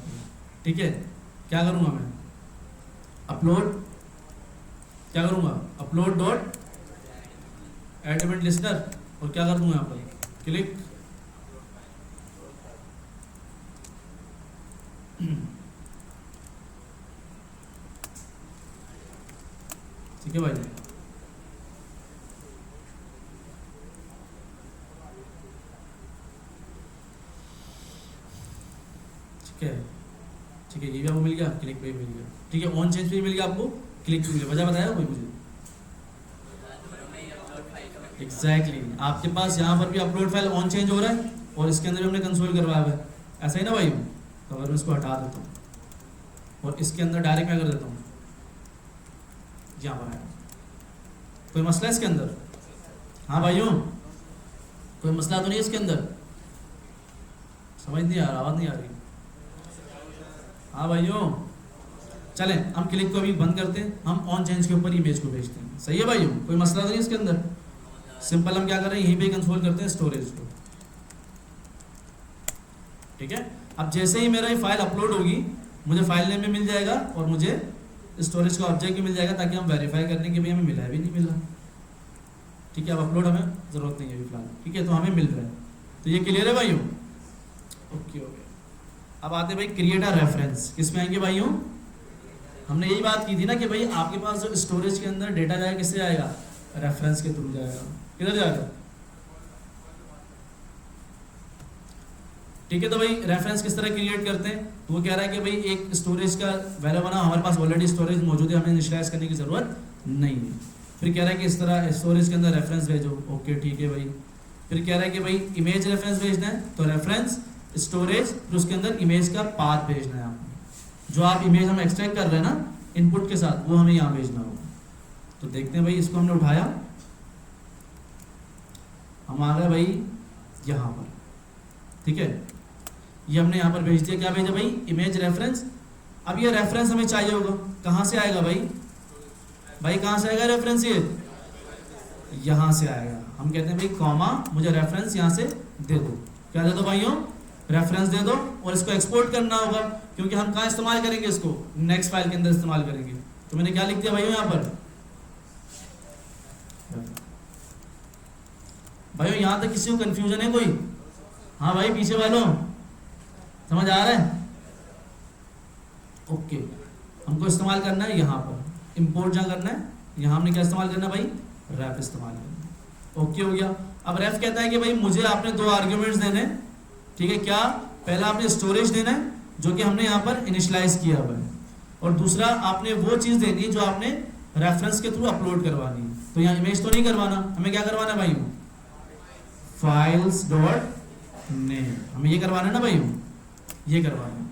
ठीक है, क्या करूँगा मैं? अपलोड, क्या करूँगा? Upload dot add event listener, और क्या कर दूँगा यहाँ पर? क्लिक। ठीक है भाई, ठीक है, ठीक है, ये भी आपको मिल गया, क्लिक पे भी मिल गया। ठीक है, ऑन चेंज पे भी मिल गया आपको, क्लिक पे मिल गया। वजह बताया कोई मुझे? एग्जैक्टली आपके पास यहाँ पर भी अपलोड फाइल ऑन चेंज हो रहा है, और इसके अंदर भी हमने कंसोल करवाया हुआ है, ऐसा ही ना भाई? तो अगर मैं इसको हटा देता हूँ और इसके अंदर डायरेक्ट मैं कर देता हूँ, यहाँ पर आया, कोई मसला है इसके अंदर? हाँ भाइयों, कोई मसला तो नहीं है इसके अंदर? समझ नहीं आ रहा, आवाज़ नहीं आ रही? हाँ भाइयों, चलें हम क्लिक को अभी बंद करते हैं, हम ऑन चेंज के ऊपर इमेज को भेजते हैं। सही है भाइयों, कोई मसला तो नहीं इसके अंदर? सिंपल हम क्या कर रहे हैं, यहीं पे कंसोल करते हैं स्टोरेज को। ठीक है, अब जैसे ही मेरा ये फाइल अपलोड होगी, मुझे फाइल नेम भी मिल जाएगा और मुझे स्टोरेज का ऑब्जेक्ट भी मिल जाएगा, ताकि हम वेरीफाई करने के भी हमें मिला है भी नहीं मिला। ठीक है, अब अपलोड हमें ज़रूरत नहीं है अभी फिलहाल। ठीक है, तो हमें मिल रहा है, तो ये क्लियर है भाइयों? Okay okay. अब आते भाई क्रिएट अ रेफरेंस, किस में आएंगे भाइयों? हमने यही बात की थी ना कि भाई आपके पास जो स्टोरेज के अंदर डेटा जाएगा, किससे आएगा? रेफरेंस के थ्रू जाएगा। किधर जाएगा? ठीक है, तो भाई रेफरेंस किस तरह क्रिएट करते हैं? तो वो कह रहा है कि भाई एक स्टोरेज का वैल्यू बना, हमारे पास ऑलरेडी स्टोरेज मौजूद है, हमें इनिशियलाइज करने की ज़रूरत नहीं है। फिर कह रहा है कि इस तरह स्टोरेज के अंदर रेफरेंस भेजो। ओके ठीक है भाई। फिर कह रहा है कि भाई इमेज रेफरेंस भेजना है, तो रेफरेंस स्टोरेज, फिर उसके अंदर इमेज का पाथ भेजना है आपको। जो आप इमेज हम एक्सट्रैक्ट कर रहे हैं ना इनपुट के साथ, वो हमें यहाँ भेजना होगा। तो देखते हैं भाई, इसको हमने उठाया, हम आ गए भाई यहाँ पर। ठीक है, ये हमने यहाँ पर भेज दिया। क्या भेजा भाई? Image reference. अब ये रेफरेंस हमें चाहिए होगा, कहाँ से आएगा भाई? भाई कहाँ से आएगा रेफरेंस? ये यहाँ से आएगा। हम कहते हैं भाई कॉमा, मुझे रेफरेंस यहाँ से दे दो। क्या दे दो भाइयों? रेफरेंस दे दो। और इसको एक्सपोर्ट करना होगा, क्योंकि हम कहाँ इस्तेमाल करेंगे इसको? नेक्स्ट फाइल के अंदर इस्तेमाल करेंगे। तो मैंने क्या लिख दिया भाइयों यहाँ पर? भाइयों यहाँ तक किसी को कंफ्यूजन है कोई? हाँ भाई पीछे वालों, समझ आ रहा है? ओके, हमको इस्तेमाल करना है यहाँ पर, इंपोर्ट जहाँ करना है, यहाँ हमने क्या इस्तेमाल करना है भाई? रेफ इस्तेमाल करना है। ओके हो गया। अब रेफ कहता है कि भाई मुझे आपने दो आर्ग्यूमेंट्स देने हैं। ठीक है, क्या? पहला आपने स्टोरेज देना है जो कि हमने यहाँ पर इनिशियलाइज किया हुआ है, और दूसरा आपने वो चीज़ देनी है जो आपने रेफरेंस के थ्रू अपलोड करवानी है। तो यहाँ इमेज तो नहीं करवाना, हमें क्या करवाना है भाई? फाइल्स डॉट नेम, हमें ये करवाना है ना भाई, ये करवाना है।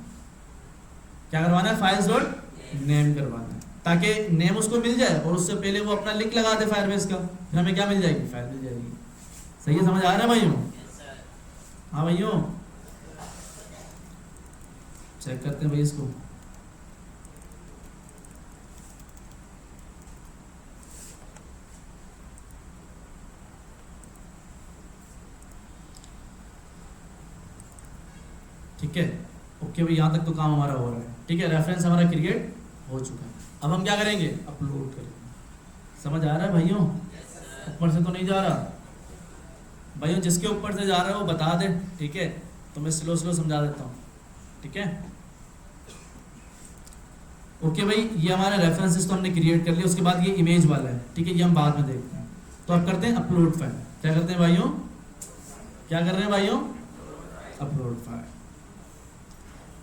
क्या करवाना है? फाइल्स डॉट नेम करवाना है, ताकि नेम उसको मिल जाए और उससे पहले वो अपना लिंक लगा दे फायरबेस का, फिर हमें क्या मिल जाएगी? फाइल मिल जाएगी। सही है, समझ आ रहा है भाइयों? हाँ भाइयों, चेक करते हैं भाई इसको। ठीक है, ओके भाई, यहाँ तक तो काम हमारा हो रहा है। ठीक है, रेफरेंस हमारा क्रिएट हो चुका है। अब हम क्या करेंगे? अपलोड करेंगे। समझ आ रहा है भाइयों? ऊपर से तो नहीं जा रहा भाइयों? जिसके ऊपर से जा रहा है वो बता दे। ठीक है, तो मैं स्लो स्लो समझा देता हूँ। ठीक है, ओके भाई, ये हमारे रेफरेंसेस तो हमने क्रिएट कर लिया, उसके बाद ये इमेज वाला है, ठीक है, ये हम बाद में देखते हैं। तो अब करते हैं अपलोड फाइल। क्या करते हैं भाइयों, क्या कर रहे हैं भाइयों, अपलोड फाइल।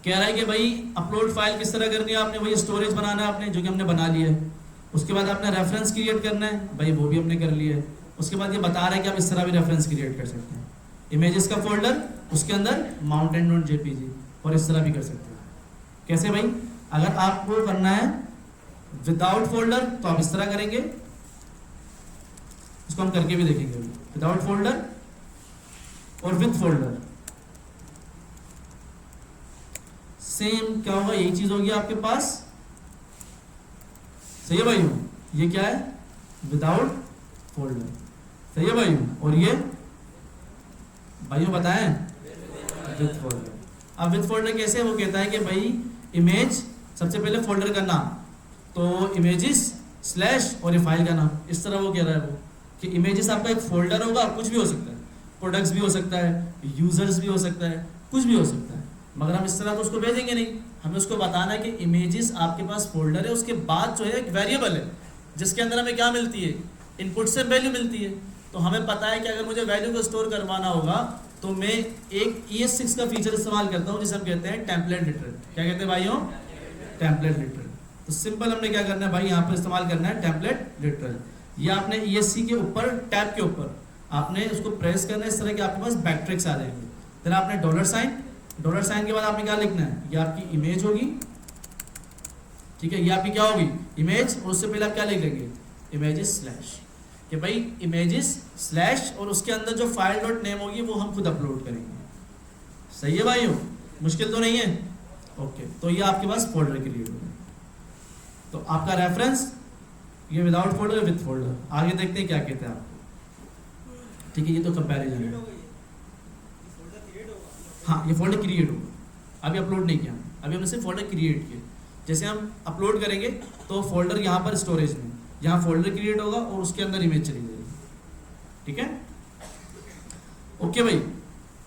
कह रहा है कि भाई अपलोड फाइल किस तरह करनी है आपने, वही स्टोरेज बनाना है आपने, जो कि हमने बना लिया है। उसके बाद आपने रेफरेंस क्रिएट करना है, भाई वो भी हमने कर लिया है। उसके बाद ये बता रहा है कि आप इस तरह भी रेफरेंस क्रिएट कर सकते हैं, इमेजेस का फोल्डर, उसके अंदर माउंटेन डॉट जेपीजी, और इस तरह भी कर सकते हैं। कैसे भाई, अगर आपको करना है विदाउट फोल्डर तो आप इस तरह करेंगे, इसको हम करके भी देखेंगे। विदाउट फोल्डर और विद फोल्डर सेम क्या होगा, यही चीज होगी आपके पास। सही है भाइयों, ये क्या है, विदाउट फोल्डर। सही है भाइयों, और ये भाइयों बताएं विद फोल्डर। अब विद फोल्डर कैसे, वो कहता है कि भाई इमेज, सबसे पहले फोल्डर का नाम, तो इमेजेस स्लैश और ये फाइल का नाम, इस तरह वो कह रहा है वो कि इमेजेस आपका एक फोल्डर होगा, कुछ भी हो सकता है, प्रोडक्ट्स भी हो सकता है, यूजर्स भी हो सकता है, कुछ भी हो सकता है, मगर हम इस तरह तो उसको भेजेंगे नहीं। हमें उसको बताना है कि इमेजेस आपके पास फोल्डर है, उसके बाद जो है एक वेरिएबल है जिसके अंदर हमें क्या मिलती है, इनपुट से वैल्यू मिलती है। तो हमें पता है कि अगर मुझे वैल्यू को स्टोर करवाना होगा तो मैं एक ES6 का फीचर इस्तेमाल करता हूँ जिसे हम कहते हैं टेम्पलेट लिटरल। क्या कहते हैं भाइयों, टेम्पलेट लिटरल। तो सिंपल हमने क्या करना है भाई, यहाँ पर इस्तेमाल करना है टेम्पलेट लिटरल। ये आपने ESC के ऊपर, टैब के ऊपर आपने उसको प्रेस करना है, इस तरह के आपके पास बैकट्रिक्स आ जाएंगे। फिर आपने डॉलर साइन के बाद आपने क्या लिखना है, ये आपकी इमेज होगी, ठीक है, ये आपकी क्या होगी, इमेज, और उससे पहले आप क्या लिख लेंगे, इमेजेस स्लैश, कि भाई इमेजेस स्लैश, और उसके अंदर जो फाइल डॉट नेम होगी वो हम खुद अपलोड करेंगे। सही है भाइयों, मुश्किल तो नहीं है। ओके, तो ये आपके पास फोल्डर क्रिएट हो गया। तो आपका रेफरेंस ये विदाउट फोल्डर, विद फोल्डर। आगे देखते हैं क्या कहते हैं आपको, ठीक है, ये तो कंपैरिजन है। हाँ, ये फोल्डर क्रिएट होगा, अभी अपलोड नहीं किया, अभी हमने सिर्फ फोल्डर क्रिएट किया। जैसे हम अपलोड करेंगे तो फोल्डर यहाँ पर स्टोरेज में, यहाँ फोल्डर क्रिएट होगा और उसके अंदर इमेज चली जाएगी। ठीक है, ओके भाई।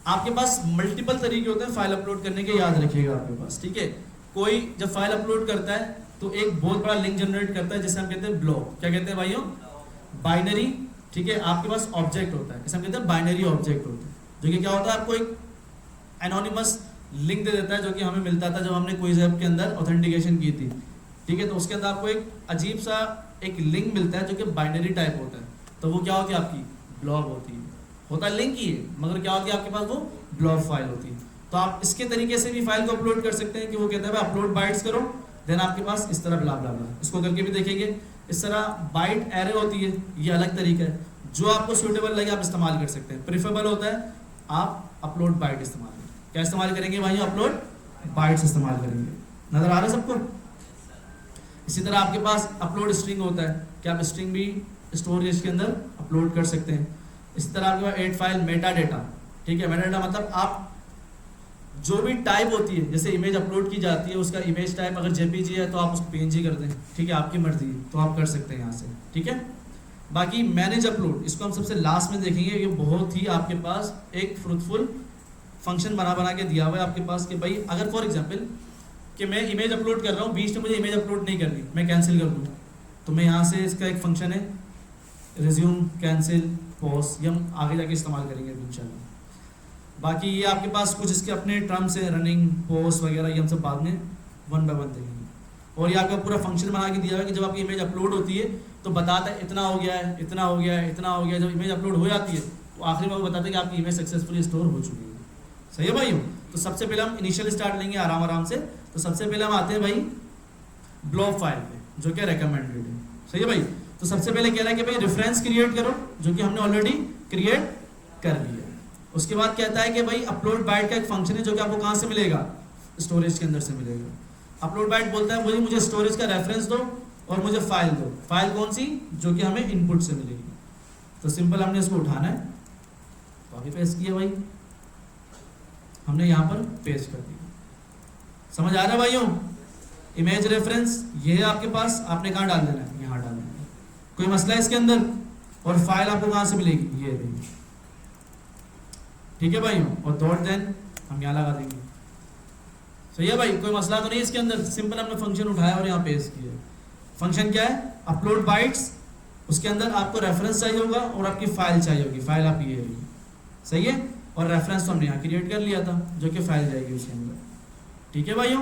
आपके पास मल्टीपल तरीके होते हैं फाइल अपलोड करने के, याद रखिएगा आपके पास। ठीक है, कोई जब फाइल अपलोड करता है तो एक बहुत बड़ा लिंक जनरेट करता है जिसे हम कहते हैं ब्लॉक। क्या कहते हैं भाइयों, बाइनरी। ठीक है, आपके पास ऑब्जेक्ट होता है, इसे हम कहते हैं बाइनरी ऑब्जेक्ट होता है, जो कि क्या होता है, आपको एक एनोनिमस लिंक दे देता है, जो कि हमें मिलता था जब हमने क्विज ऐप के अंदर ऑथेंटिकेशन की थी। ठीक है, तो उसके अंदर आपको एक अजीब सा एक लिंक मिलता है जो कि बाइनरी टाइप होता है। तो वो क्या होती है, आपकी ब्लॉक होती है, होता है लिंक ही है, मगर क्या होती है आपके पास, वो ब्लॉक फाइल होती है। तो आप इसके तरीके से भी फाइल को अपलोड कर सकते हैं कि वो कहता है भाई अपलोड बाइट्स करो, देन आपके पास इस तरह ब्ला ब्ला ब्ला। इसको करके भी देखेंगे। इस तरह बाइट एरे होती है, ये अलग तरीका है, जो आपको सूटेबल लगे आप इस्तेमाल कर सकते हैं। प्रेफरेबल होता है आप अपलोड बाइट इस्तेमाल करें। क्या इस्तेमाल करेंगे भाई, अपलोड बाइट्स इस्तेमाल करेंगे। नजर आ रहा है सबको। इसी तरह आपके पास अपलोड स्ट्रिंग होता है कि आप स्ट्रिंग भी स्टोरेज के अंदर अपलोड कर सकते हैं। इसी तरह आपके पास एड फाइल मेटा डेटा। ठीक है, मेटा डेटा मतलब आप जो भी टाइप होती है, जैसे इमेज अपलोड की जाती है उसका इमेज टाइप अगर जेपीजी है तो आप उसको PNG कर दें। ठीक है, आपकी मर्जी है तो आप कर सकते हैं यहाँ से। ठीक है, बाकी मैनेज अपलोड, इसको हम सबसे लास्ट में देखेंगे। ये बहुत ही आपके पास एक फ्रूटफुल फंक्शन बना के दिया हुआ है आपके पास कि भाई अगर फॉर एग्जांपल कि मैं इमेज अपलोड कर रहा हूँ, बीच में मुझे इमेज अपलोड नहीं करनी, मैं कैंसिल कर दूँ, तो मैं यहाँ से इसका एक फंक्शन है रिज्यूम कैंसिल पॉज, ये हम आगे जाके इस्तेमाल करेंगे इंशाल्लाह। बाकी ये आपके पास कुछ इसके अपने टर्म्स है, रनिंग पोस्ट वगैरह, ये हम सब बाद में वन बाय वन देखेंगे। और ये आपका पूरा फंक्शन बना के दिया है कि जब आपकी इमेज अपलोड होती है तो बताता है इतना हो गया है, इतना हो गया है, इतना हो गया है। जब इमेज अपलोड हो जाती है तो आखिरी में वो बताता है कि आपकी इमेज सक्सेसफुली स्टोर हो चुकी है। सही है भाई। तो सबसे पहले हम इनिशियल स्टार्ट लेंगे आराम से। तो सबसे पहले हम आते हैं भाई ब्लॉक फाइल पे, जो कि रेकमेंडेड है। सही है भाई। तो सबसे पहले कह रहा है कि भाई रेफरेंस क्रिएट करो, जो कि हमने ऑलरेडी क्रिएट कर लिया। उसके बाद कहता है कि भाई अपलोड बाइट का एक फंक्शन है जो कि आपको कहाँ से मिलेगा, स्टोरेज के अंदर से मिलेगा। अपलोड बाइट बोलता है मुझे स्टोरेज का रेफरेंस दो और मुझे फाइल दो। फाइल कौन सी, जो कि हमें इनपुट से मिलेगी। तो सिंपल हमने इसको उठाना है, कॉपी पेस्ट किया भाई, हमने यहाँ पर पेस्ट कर दिया। समझ आ रहा है भाइयों। इमेज रेफरेंस ये है आपके पास, आपने कहाँ डाल देना है, यहाँ डालना है। कोई मसला है इसके अंदर। और फाइल आपको कहाँ से मिलेगी, ये देंगे। ठीक है भाइयों। और डॉट देन हम यहाँ लगा देंगे। सही है भाई, कोई मसला तो नहीं इसके अंदर, सिंपल हमने फंक्शन उठाया और यहाँ पेश किया। फंक्शन क्या है, अपलोड बाइट्स, उसके अंदर आपको रेफरेंस चाहिए होगा और आपकी फाइल चाहिए होगी, फाइल आपकी ये रही, सही है, और रेफरेंस तो हमने यहाँ क्रिएट कर लिया था जो कि फाइल जाएगी उसके अंदर, ठीक है भाइयों।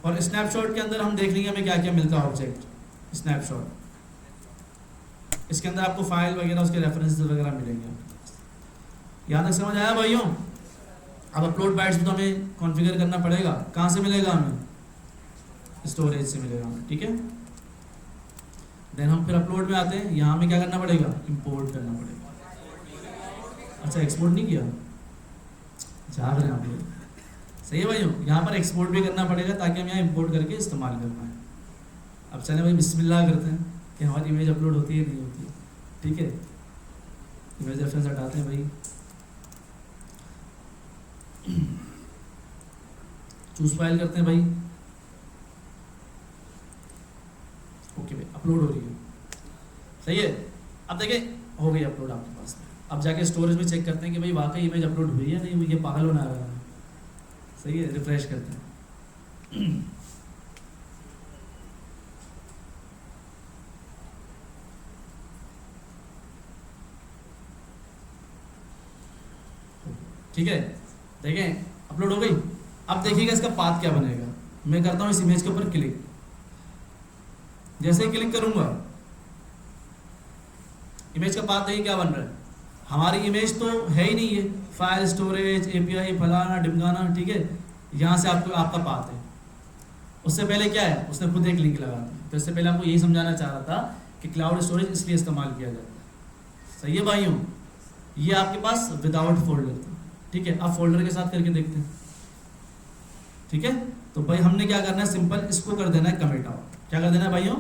और स्नैपशॉट के अंदर हम देख लेंगे हमें क्या क्या मिलता है ऑब्जेक्ट स्नैपशॉट, इसके अंदर आपको फाइल वगैरह उसके रेफरेंसेस वगैरह मिलेंगे। यहाँ तक समझ आया भाइयों। अब अपलोड बाइट्स भी तो हमें कॉन्फ़िगर करना पड़ेगा, कहाँ से मिलेगा हमें, स्टोरेज से मिलेगा हमें, ठीक है। देन हम फिर अपलोड में आते हैं, यहाँ हमें क्या करना पड़ेगा, इंपोर्ट करना पड़ेगा। अच्छा एक्सपोर्ट नहीं किया, जाग रहे हैं आप लोग, सही है भाइयों। यहाँ पर एक्सपोर्ट भी करना पड़ेगा ताकि हम यहाँ इंपोर्ट करके इस्तेमाल कर पाएँ। अब चले भाई बिस्मिल्लाह करते हैं कि हमारी इमेज अपलोड होती है नहीं होती है, ठीक है। इमेज रेफरेंस हटाते हैं भाई, चूज फाइल करते हैं भाई, ओके भाई अपलोड हो रही है, सही है। अब देखिए हो गई अपलोड आपके पास में। अब जाके स्टोरेज में चेक करते हैं कि भाई वाकई इमेज अपलोड हुई है नहीं हुई है, पागल बना रहा है, सही है। रिफ्रेश करते हैं, ठीक है, देखें अपलोड हो गई। अब देखिएगा इसका पाथ क्या बनेगा। मैं करता हूँ इस इमेज के ऊपर क्लिक, जैसे ही क्लिक करूंगा इमेज का पाथ देखिए क्या बन रहा है। हमारी इमेज तो है ही नहीं है, फाइल स्टोरेज एपीआई फलाना ढिमकाना, ठीक है। यहाँ से आपको आपका पाथ है। उससे पहले क्या है, उसने खुद एक लिंक लगा दी। तो इससे पहले आपको यही समझाना चाह रहा था कि क्लाउड स्टोरेज इसलिए इस्तेमाल किया जाता है, सही है भाइयों। ये आपके पास विदाउट फोल्डर था, ठीक है। अब फोल्डर के साथ करके देखते हैं, ठीक है। तो भाई हमने क्या करना है, सिंपल इसको कर देना है कमिट आउट। क्या कर देना है भाइयों,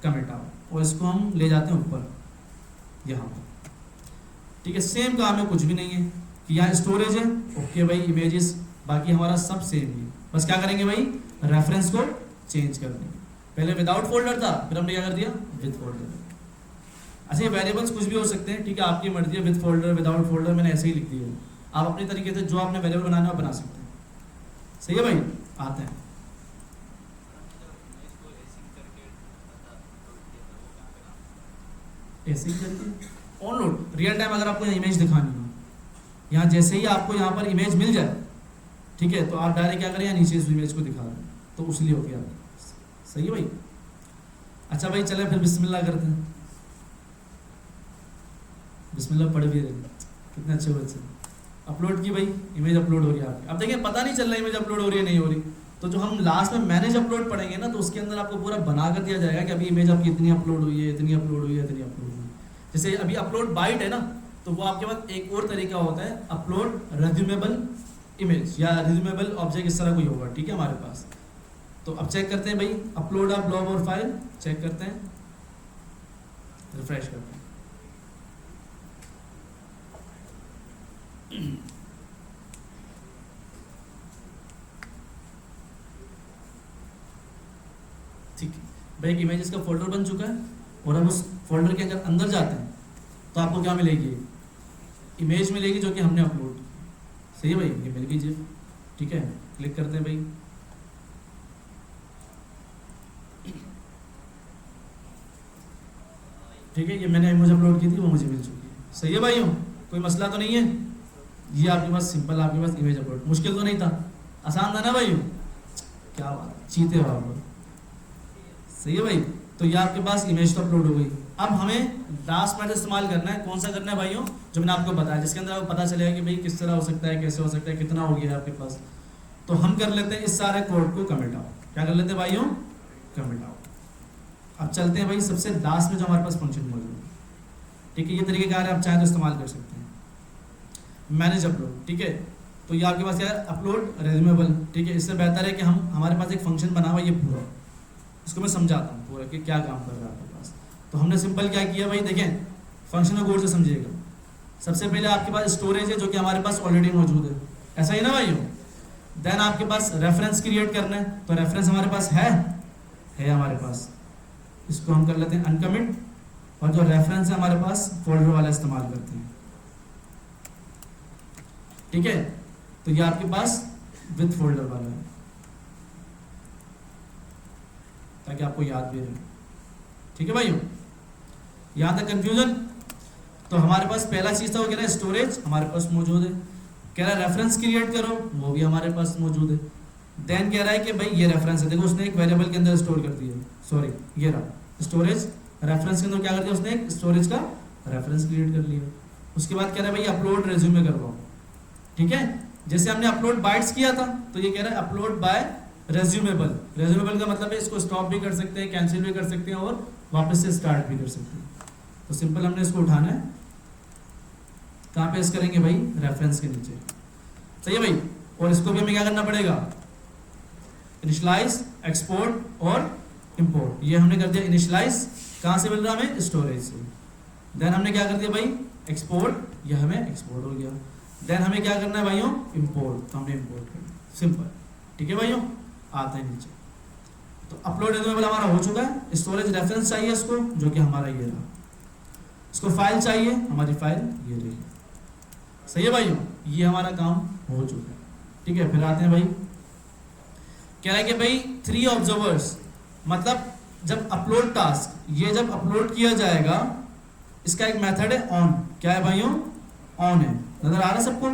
कमिट आउट, और इसको हम ले जाते हैं ऊपर यहाँ पर, ठीक है। सेम काम है, कुछ भी नहीं है कि यहाँ स्टोरेज है, ओके भाई इमेजेस बाकी हमारा सब सेम ही, बस क्या करेंगे भाई रेफरेंस को चेंज कर देंगे। पहले विदाउट फोल्डर था, फिर हमने क्या कर दिया विद फोल्डर। अच्छा ये वेरिएबल्स कुछ भी हो सकते हैं, ठीक है, आपकी मर्जी है, विद फोल्डर विदाउट फोल्डर मैंने ऐसे ही लिख दिया। आप अपने तरीके से जो आपने वेरिएबल बनाना है बना सकते हैं, सही है भाई। आते हैं ऐसे ही करके ऑन लोड रियल टाइम। अगर आपको इमेज दिखानी हो, यहाँ जैसे ही आपको यहाँ पर इमेज मिल जाए, ठीक है, तो आप डायरेक्ट क्या करें, यहाँ नीचे इस इमेज को दिखा दें, तो उसलिए हो गया, सही है भाई। अच्छा भाई चले फिर बिस्मिल्लाह करते हैं, बिस्मिल्लाह पढ़ भी रहे, कितने अच्छे बच्चे। अपलोड की भाई इमेज अपलोड हो रही है आपकी। अब देखिए पता नहीं चल रहा इमेज अपलोड हो रही है नहीं हो रही, तो जो हम लास्ट में मैनेज अपलोड पढ़ेंगे ना, तो उसके अंदर आपको पूरा बना कर दिया जाएगा कि अभी इमेज आपकी इतनी अपलोड हुई है, इतनी अपलोड हुई है, इतनी अपलोड हुई है। जैसे अभी अपलोड बाइट है ना, तो वो आपके पास एक और तरीका होता है अपलोड रिज्यूमेबल इमेज या रिज्यूमेबल ऑब्जेक्ट, इस तरह कोई होगा, ठीक है हमारे पास। तो अब चेक करते हैं भाई, अपलोड अ ब्लॉग और फाइल चेक करते हैं, रिफ्रेश करते हैं। ठीक है भाई, एक इमेजेस का फोल्डर बन चुका है, और हम उस फोल्डर के अगर अंदर जाते हैं तो आपको क्या मिलेगी, इमेज मिलेगी जो कि हमने अपलोड की, सही है भाई, ये मिल गई जी, ठीक है। क्लिक करते हैं भाई, ठीक है, ये मैंने इमेज अपलोड की थी वो मुझे मिल चुकी है, सही है भाइयों, कोई मसला तो नहीं है। ये आपके पास सिंपल, आपके पास इमेज अपलोड, मुश्किल तो नहीं था, आसान था ना भाइयों, क्या बात, चीते हो आप लोग, सही है भाई। तो ये आपके पास इमेज तो अपलोड हो गई। अब हमें लास्ट मेथड इस्तेमाल करना है, कौन सा करना है भाइयों, जो मैंने आपको बताया, जिसके अंदर आपको पता चलेगा कि भाई किस तरह हो सकता है, कैसे हो सकता है, कितना हो गया है आपके पास। तो हम कर लेते हैं इस सारे कोड को कमिट आउट। क्या कर लेते हैं भाइयों, कमिट आउट। अब चलते हैं भाई सबसे लास्ट में जो हमारे पास फंक्शन मौजूद है, ठीक है। ये तरीकेकार है, आप चाहें तो इस्तेमाल कर सकते हैं। मैनेज अपलोड, ठीक है, तो ये आपके पास यार अपलोड रिज्यूमेबल, ठीक है। इससे बेहतर है कि हम हमारे पास एक फंक्शन बना हुआ ये पूरा, इसको मैं समझाता हूँ पूरा कि क्या काम कर रहा है आपके पास। तो हमने सिंपल क्या किया भाई, देखें फंक्शन को गौर से समझिएगा। सबसे पहले आपके पास स्टोरेज है जो कि हमारे पास ऑलरेडी मौजूद है, ऐसा ही ना भाइयों। देन आपके पास रेफरेंस क्रिएट करना है, तो रेफरेंस हमारे पास है हमारे पास, इसको हम कर लेते हैं अनकमिट, और जो रेफरेंस है हमारे पास फोल्डर वाला इस्तेमाल करते हैं, ठीक है। तो ये आपके पास विद फोल्डर वाला है, ताकि आपको याद भी रहे। ठीक है भाइयों, यहाँ तक कंफ्यूजन? तो हमारे पास पहला चीज था वो कह रहा है स्टोरेज हमारे पास मौजूद है, कह रहा है रेफरेंस क्रिएट करो, वो भी हमारे पास मौजूद है। देन कह रहा है कि भाई ये रेफरेंस है, देखो उसने एक वेरिएबल के अंदर स्टोर कर दिया, सॉरी ये रहा स्टोरेज, रेफरेंस के अंदर क्या कर दिया उसने, एक स्टोरेज का रेफरेंस क्रिएट कर लिया। उसके बाद कह रहा है भाई अपलोड रेज्यूमे करवाओ। ठीक है, जैसे हमने अपलोड बाइट्स किया था तो ये कह रहा है अपलोड बाय रेज्यूमेबल। रेज्यूमेबल का मतलब है इसको स्टॉप भी कर सकते हैं, कैंसिल भी कर सकते हैं और वापस से स्टार्ट भी कर सकते हैं। तो सिंपल हमने इसको उठाना है, कहाँ पेस्ट करेंगे भाई, रेफरेंस के नीचे। सही है भाई, और इसको भी हमें क्या करना पड़ेगा, इनिशियलाइज, एक्सपोर्ट और इंपोर्ट। ये हमने कर दिया इनिशियलाइज, कहाँ से मिल रहा हमें, स्टोरेज से। देन हमने क्या कर दिया भाई, एक्सपोर्ट, ये हमें एक्सपोर्ट हो गया। देन हमें क्या करना है भाइयों, इंपोर्ट, तो हमने इंपोर्ट कर दिया, सिंपल। ठीक है भाइयों, आते हैं नीचे। तो अपलोड रेज्यूमेबल हमारा हो चुका है, स्टोरेज रेफरेंस चाहिए इसको जो कि हमारा ये रहा, इसको फाइल चाहिए, हमारी फाइल ये रही। सही है भाइयों, ये हमारा काम हो चुका है। ठीक है, फिर आते हैं भाई, कह रहा है कि भाई 3 ऑब्जर्वर्स, मतलब जब अपलोड टास्क, ये जब अपलोड किया जाएगा इसका एक मेथड है ऑन। क्या है भाइयों, ऑन है, नजर आ रहा है सबको?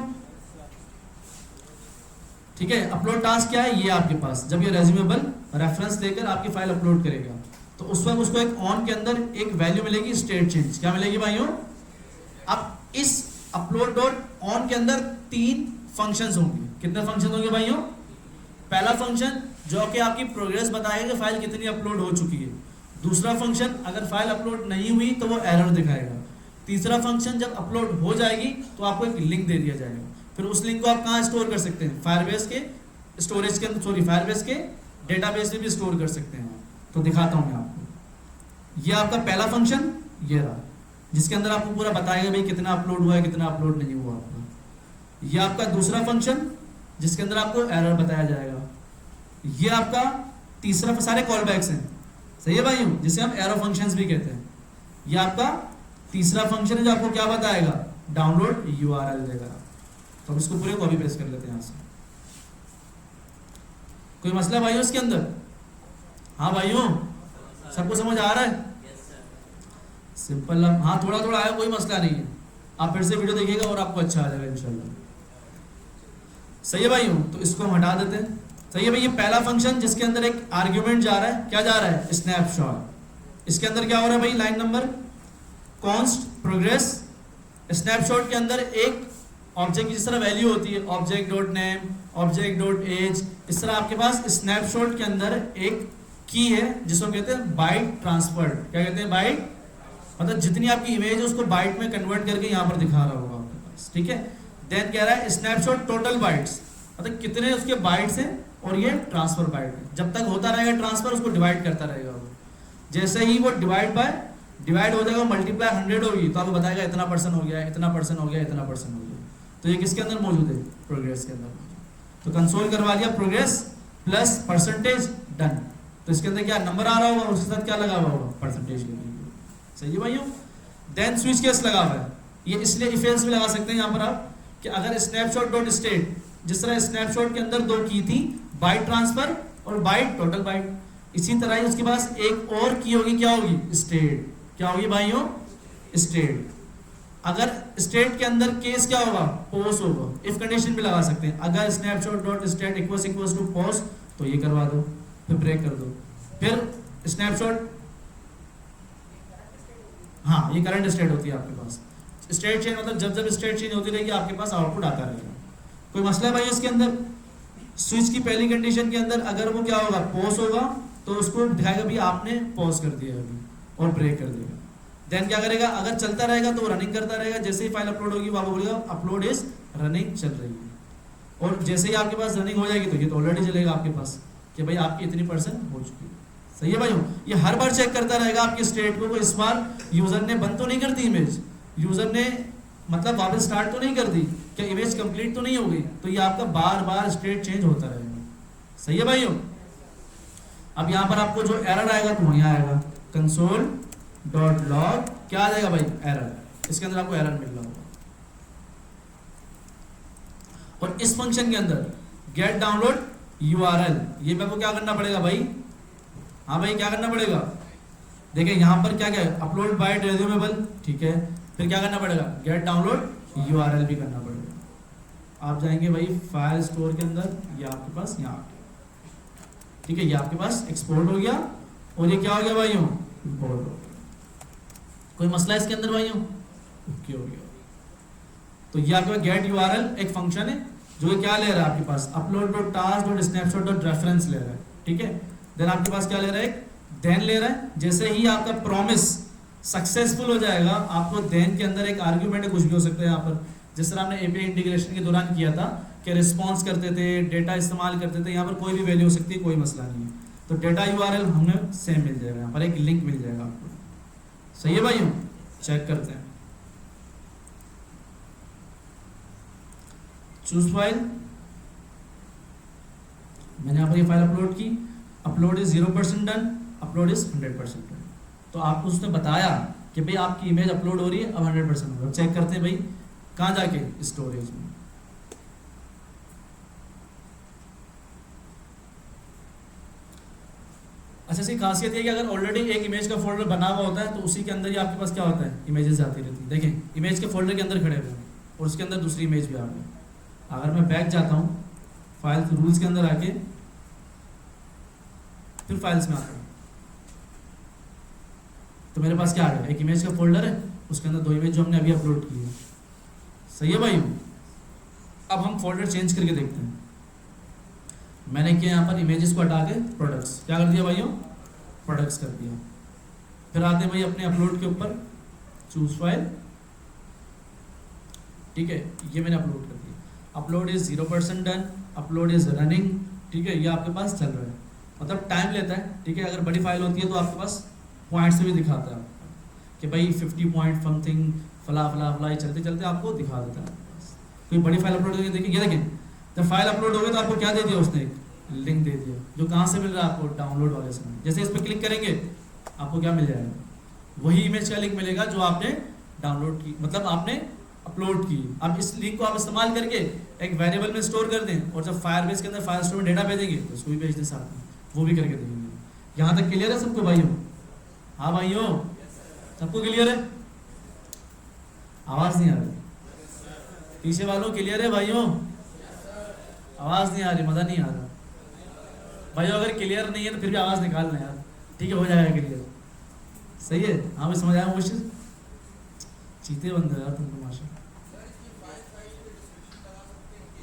ठीक है, अपलोड टास्क क्या है, ये आपके पास जब ये रेज्यूमेबल रेफरेंस लेकर आपकी फाइल अपलोड करेगा तो उस वक्त उसको एक ऑन के अंदर एक वैल्यू मिलेगी, स्टेट चेंज। क्या मिलेगी भाइयों? अब इस अपलोड डॉट ऑन के अंदर 3 फंक्शंस होंगे। कितने फंक्शन होंगे भाइयों? पहला फंक्शन जो कि आपकी प्रोग्रेस बताएगा कि फाइल कितनी अपलोड हो चुकी है। दूसरा फंक्शन अगर फाइल अपलोड नहीं हुई तो वो एरर दिखाएगा। तीसरा फंक्शन जब अपलोड हो जाएगी तो आपको एक लिंक दे दिया जाएगा, फिर उस लिंक को आप कहाँ स्टोर कर सकते हैं, फायरबेस के स्टोरेज के अंदर, सॉरी फायरबेस के डेटाबेस में भी स्टोर कर सकते हैं। तो दिखाता हूँ मैं आपको, ये आपका पहला फंक्शन ये रहा, जिसके अंदर आपको पूरा बताएगा भाई कितना अपलोड हुआ है, कितना अपलोड नहीं हुआ आपका। ये आपका दूसरा फंक्शन जिसके अंदर आपको एरर बताया जाएगा। ये आपका तीसरा, सारे कॉल बैक्स हैं। सही है भाइयों, जिसे हम एरो फंक्शंस भी कहते हैं। ये आपका तीसरा फंक्शन है जो आपको क्या बताएगा, डाउनलोड यूआरएल देगा। तो हम इसको पूरे कॉपी पेस्ट कर लेते हैं यहाँ से। कोई मसला भाइयों इसके अंदर? हाँ भाइयों, सबको समझ आ रहा है? सिंपल, हाँ थोड़ा थोड़ा आया, कोई मसला नहीं है। आप फिर से वीडियो देखिएगा और आपको अच्छा आ जाएगा इंशाल्लाह। सही है भाइयों, तो इसको हम हटा देते हैं। सही है भाई, ये पहला फंक्शन जिसके अंदर एक आर्ग्यूमेंट जा रहा है, क्या जा रहा है, स्नैपशॉट। इसके अंदर क्या हो रहा है भाई, line number const progress. Snapshot के अंदर एक ऑब्जेक्ट की जिस तरह वैल्यू होती है, object dot name, object dot age, इस तरह आपके पास स्नैपशॉट के अंदर एक की है जिसको कहते हैं बाइट ट्रांसफर। क्या कहते हैं, बाइट, मतलब जितनी आपकी इमेज है उसको बाइट में कन्वर्ट करके यहाँ पर दिखा रहा होगा आपके पास। ठीक है, देन कह रहा है स्नैपशॉट टोटल बाइट्स, मतलब कितने उसके बाइट्स हैं, और ये ट्रांसफर बाइट है। जब तक होता रहेगा ट्रांसफर, उसको डिवाइड करता रहेगा वो। जैसे ही वो डिवाइड हो जाएगा, मल्टीप्लाई 100 होगी तो आपको बताएगा इतना % हो गया, इतना % हो गया, इतना % हो गया। तो ये किसके अंदर मौजूद है, प्रोग्रेस के अंदर। तो कंसोल करवा लिया प्रोग्रेस प्लस %, डन। तो इसके अंदर क्या नंबर आ रहा होगा, उसके साथ क्या लगा हुआ होगा, %। सही है भाइयों। देन स्विच केस लगा हुआ है, ये इसलिए इफ एल्स भी लगा सकते हैं यहाँ पर आप, कि अगर स्नैपशॉट डॉट स्टेट, जिस तरह स्नैपशॉट के अंदर 2 की थी, बाइट ट्रांसफर और बाइट टोटल बाइट, इसी तरह ही उसके पास एक और की होगी, क्या होगी, स्टेट। क्या होगी भाइयों, स्टेट। अगर स्टेट के अंदर केस क्या होगा, पोस्ट होगा। इफ कंडीशन भी लगा सकते हैं, अगर snapshot dot state equals to post, तो ये करवा दो, फिर ब्रेक कर दो। फिर स्नैपशॉट, हाँ ये करंट स्टेट होती है आपके पास। स्टेट चेंज मतलब जब जब स्टेट चेंज होती रहेगी आपके पास आउटपुट आता रहेगा। कोई मसला है भाई इसके अंदर? स्विच की पहली कंडीशन के अंदर अगर वो क्या होगा, पॉज होगा, तो उसको दिखाएगा भी आपने पॉज कर दिया अभी, और ब्रेक कर देगा। देन क्या करेगा, अगर चलता रहेगा तो रनिंग करता रहेगा, जैसे ही फाइल अपलोड होगी वो आपको बोलेगा अपलोड इज रनिंग, चल रही है। और जैसे ही आपके पास रनिंग हो जाएगी तो ये तो ऑलरेडी चलेगा आपके पास कि भाई आपकी इतनी % हो चुकी है। सही है भाइयों, ये हर बार चेक करता रहेगा आपकी स्टेट को। इस बार यूजर ने बंद तो नहीं कर दी इमेज, यूजर ने मतलब वापस स्टार्ट तो नहीं कर दी, क्या इमेज कंप्लीट तो नहीं हो गई, तो ये आपका बार बार स्टेट चेंज होता रहेगा। सही है भाइयों। अब यहाँ पर आपको जो एरर आएगा तो वहीं आएगा, कंसोल डॉट लॉग, क्या आ जाएगा भाई, एरर। इसके अंदर आपको एरर मिल रहा होगा। और इस फंक्शन के अंदर गेट डाउनलोड यूआरएल, ये मेरे को क्या करना पड़ेगा भाई, हाँ भाई क्या करना पड़ेगा, देखिए यहाँ पर क्या क्या है, अपलोड बाय रिज्यूमेबल, ठीक है, फिर क्या करना पड़ेगा, गेट डाउनलोड यूआरएल भी करना पड़ेगा। आप जाएंगे भाई फाइल स्टोर के अंदर, ये आपके पास यहाँ, ठीक है, ये आपके पास एक्सपोर्ट हो गया और ये क्या हो गया भाइयों, इंपोर्ट हो गया। कोई मसला इसके अंदर भाइयों, ओके हो गया। तो ये आपके पास गेट यूआरएल एक फंक्शन है जो ये क्या ले रहा है आपके पास, upload dot task dot snapshot dot reference ले रहा है, ठीक है। देन आपके पास क्या ले रहा है, देन ले रहा है। जैसे ही आपका प्रॉमिस सक्सेसफुल हो जाएगा, आपको देन के अंदर एक आर्ग्यूमेंट है, कुछ भी हो सकता है यहाँ पर, जिस तरह हमने एपीआई इंटीग्रेशन के दौरान किया था कि रिस्पॉन्स करते थे, डेटा इस्तेमाल करते थे, यहाँ पर कोई भी वैल्यू हो सकती है, कोई मसला नहीं है। तो डेटा यूआरएल हमें सेम मिल जाएगा, यहाँ पर एक लिंक मिल जाएगा आपको। सही है भाइयों, चेक करते हैं। चूज फाइल, मैंने यहाँ पर ये फाइल अपलोड की, upload is 0% done, upload is 100% done. तो आपको उसने बताया कि भाई आपकी इमेज अपलोड हो रही है, अब 100% हो। चेक करते हैं भाई कहाँ जाके, स्टोरेज में। अच्छा, इसकी खासियत ये कि अगर ऑलरेडी एक इमेज का फोल्डर बना हुआ होता है तो उसी के अंदर ही आपके पास क्या होता है, इमेजेस आती रहती है। देखें इमेज के फोल्डर के अंदर खड़े हुए हैं और उसके अंदर दूसरी इमेज भी आ गई। अगर मैं बैक जाता हूँ फाइल रूल्स के अंदर आके, फिर फाइल्स में आता हूँ, तो मेरे पास क्या आ गया, एक इमेज का फोल्डर है, उसके अंदर 2 इमेज जो हमने अभी अपलोड की है। सही है भाई। अब हम फोल्डर चेंज करके देखते हैं। मैंने किया यहाँ पर इमेजेस को हटा के प्रोडक्ट्स, क्या कर दिया भाइयों, प्रोडक्ट्स कर दिया। फिर आते हैं भाई अपने अपलोड के ऊपर, चूज फाइल, ठीक है, ये मैंने अपलोड कर दिया। Upload is 0% done, upload is running, ठीक है, ये आपके पास चल रहा है, मतलब टाइम लेता है, ठीक है। अगर बड़ी फाइल होती है तो आपके पास पॉइंट से भी दिखाता है कि भाई 50 पॉइंट समथिंग फला फला फला, ये चलते चलते आपको दिखा देता है। कोई बड़ी फाइल अपलोड करके देखिए, ये देखें, जब फाइल अपलोड हो गई तो आपको क्या दे दिया उसने, एक लिंक दे दिया, जो कहाँ से मिल रहा है आपको, डाउनलोड वाले से। जैसे इस पर क्लिक करेंगे आपको क्या मिल जाएगा, वही इमेज का लिंक मिलेगा जो आपने डाउनलोड की, मतलब आपने अपलोड की। अब इस लिंक को आप इस्तेमाल करके एक वेरिएबल में स्टोर कर दें, और जब फायरबेस के अंदर फाइल स्टोर में डेटा भेजेंगे तो उसको भी भेज दें साथ में, वो भी करके देंगे। यहाँ तक क्लियर है सबको भाइयों? हाँ भाइयों, सबको क्लियर है? आवाज नहीं आ रही पीछे वालों, क्लियर है भाइयों? आवाज नहीं आ रही, मजा नहीं आ रहा भाइयों। अगर क्लियर नहीं है तो फिर भी आवाज निकालना यार, ठीक है, हो जाएगा क्लियर। सही है, हाँ भाई, समझ आया क्वेश्चन? चीते बंद है यार तुम तमाशा।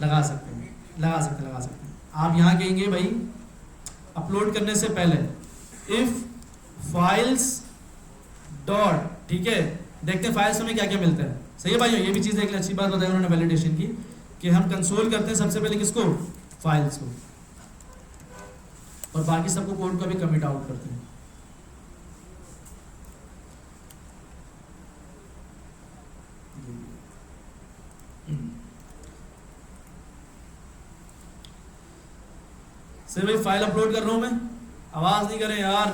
लगा सकते हैं, लगा सकते हैं, लगा सकते हैं। आप यहाँ कहेंगे भाई अपलोड करने से पहले इफ फाइल्स डॉट, ठीक है, देखते हैं फाइल्स में क्या क्या मिलता है। सही है भाइयों, ये भी चीज़ एक अच्छी बात बताई उन्होंने वैलिडेशन की, कि हम कंसोल करते हैं सबसे पहले किसको, फाइल्स को, और बाकी सबको कोड को भी कमिट आउट करते हैं। सर भाई फाइल अपलोड कर रहा हूं मैं, आवाज नहीं करें यार।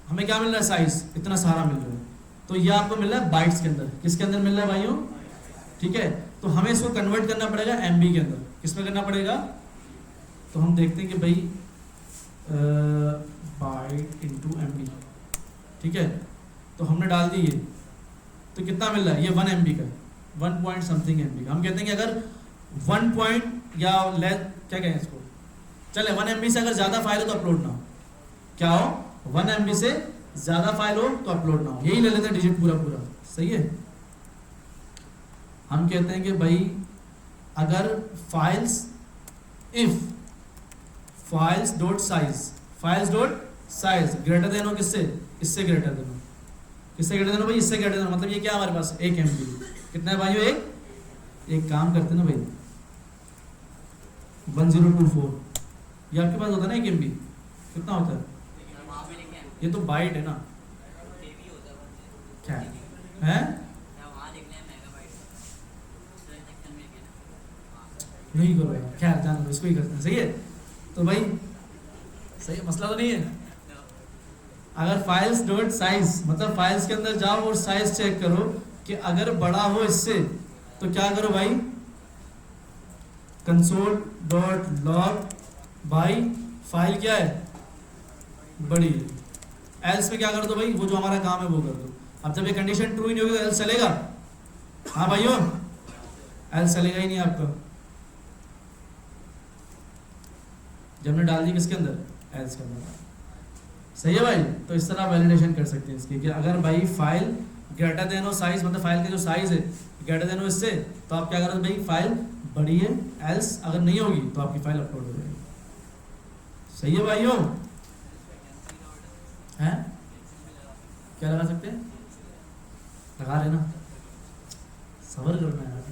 हमें क्या मिल रहा है, साइज इतना सारा मिल रहा है, तो ये आपको मिल रहा है बाइट्स के अंदर। किसके अंदर मिल रहा है भाइयों, ठीक है। तो हमें इसको कन्वर्ट करना पड़ेगा एमबी के अंदर। किसमें करना पड़ेगा, तो हम देखते हैं कि भाई बाइट इंटू एमबी, ठीक है, तो हमने डाल दी ये, तो कितना मिल रहा है, ये 1 MB का, 1 पॉइंट समथिंग MB का। हम कहते हैं कि अगर 1 पॉइंट या लेस, क्या कहें इसको, चले 1 MB से अगर ज़्यादा फाइल हो तो अपलोड ना हो, क्या हो, 1 MB से ज़्यादा फाइल हो तो अपलोड ना हो, यही ले लेते हैं डिजिट पूरा पूरा। सही है। हम कहते हैं कि भाई अगर files, if files dot size, files dot size greater than हो किससे, इससे ग्रेटर देन हो, किससे ग्रेटर देन हो भाई, इससे ग्रेटर देन हो, मतलब ये क्या हमारे पास 1 MB। कितना है भाइयों, एक काम करते हैं ना भाई, 1024, ये आपके पास होता है ना 1 MB, कितना होता है, ये तो बाइट है ना, क्या है, नहीं करो यार, खैर जान लो, इसको ही करते हैं। सही है, तो भाई सही मसला तो नहीं है। अगर फाइल्स डॉट साइज, मतलब फाइल्स के अंदर जाओ और साइज चेक करो कि अगर बड़ा हो इससे, तो क्या करो भाई, कंसोल डॉट लॉग भाई फाइल क्या है, बड़ी है। एल्स में क्या कर दो भाई, वो जो हमारा काम है वो कर दो। अब जब ये कंडीशन ट्रू ही नहीं होगी तो एल्स चलेगा? हाँ भाइयों, एल्स चलेगा ही नहीं आपका। जब हमने डाल दी किसके अंदर, एल्स के अंदर। सही है भाई। तो इस तरह वैलिडेशन कर सकते हैं इसकी कि अगर भाई फाइल ग्रेटर देन हो साइज, मतलब फाइल का जो साइज है ग्रेटर देन हो इससे, तो आप क्या करोगे भाई, फाइल बड़ी है। एल्स अगर नहीं होगी तो आपकी फाइल अपलोड हो जाएगी। सही है भाइयों? हैं क्या लगा सकते हैं? लगा रहे ना, सबर करना है।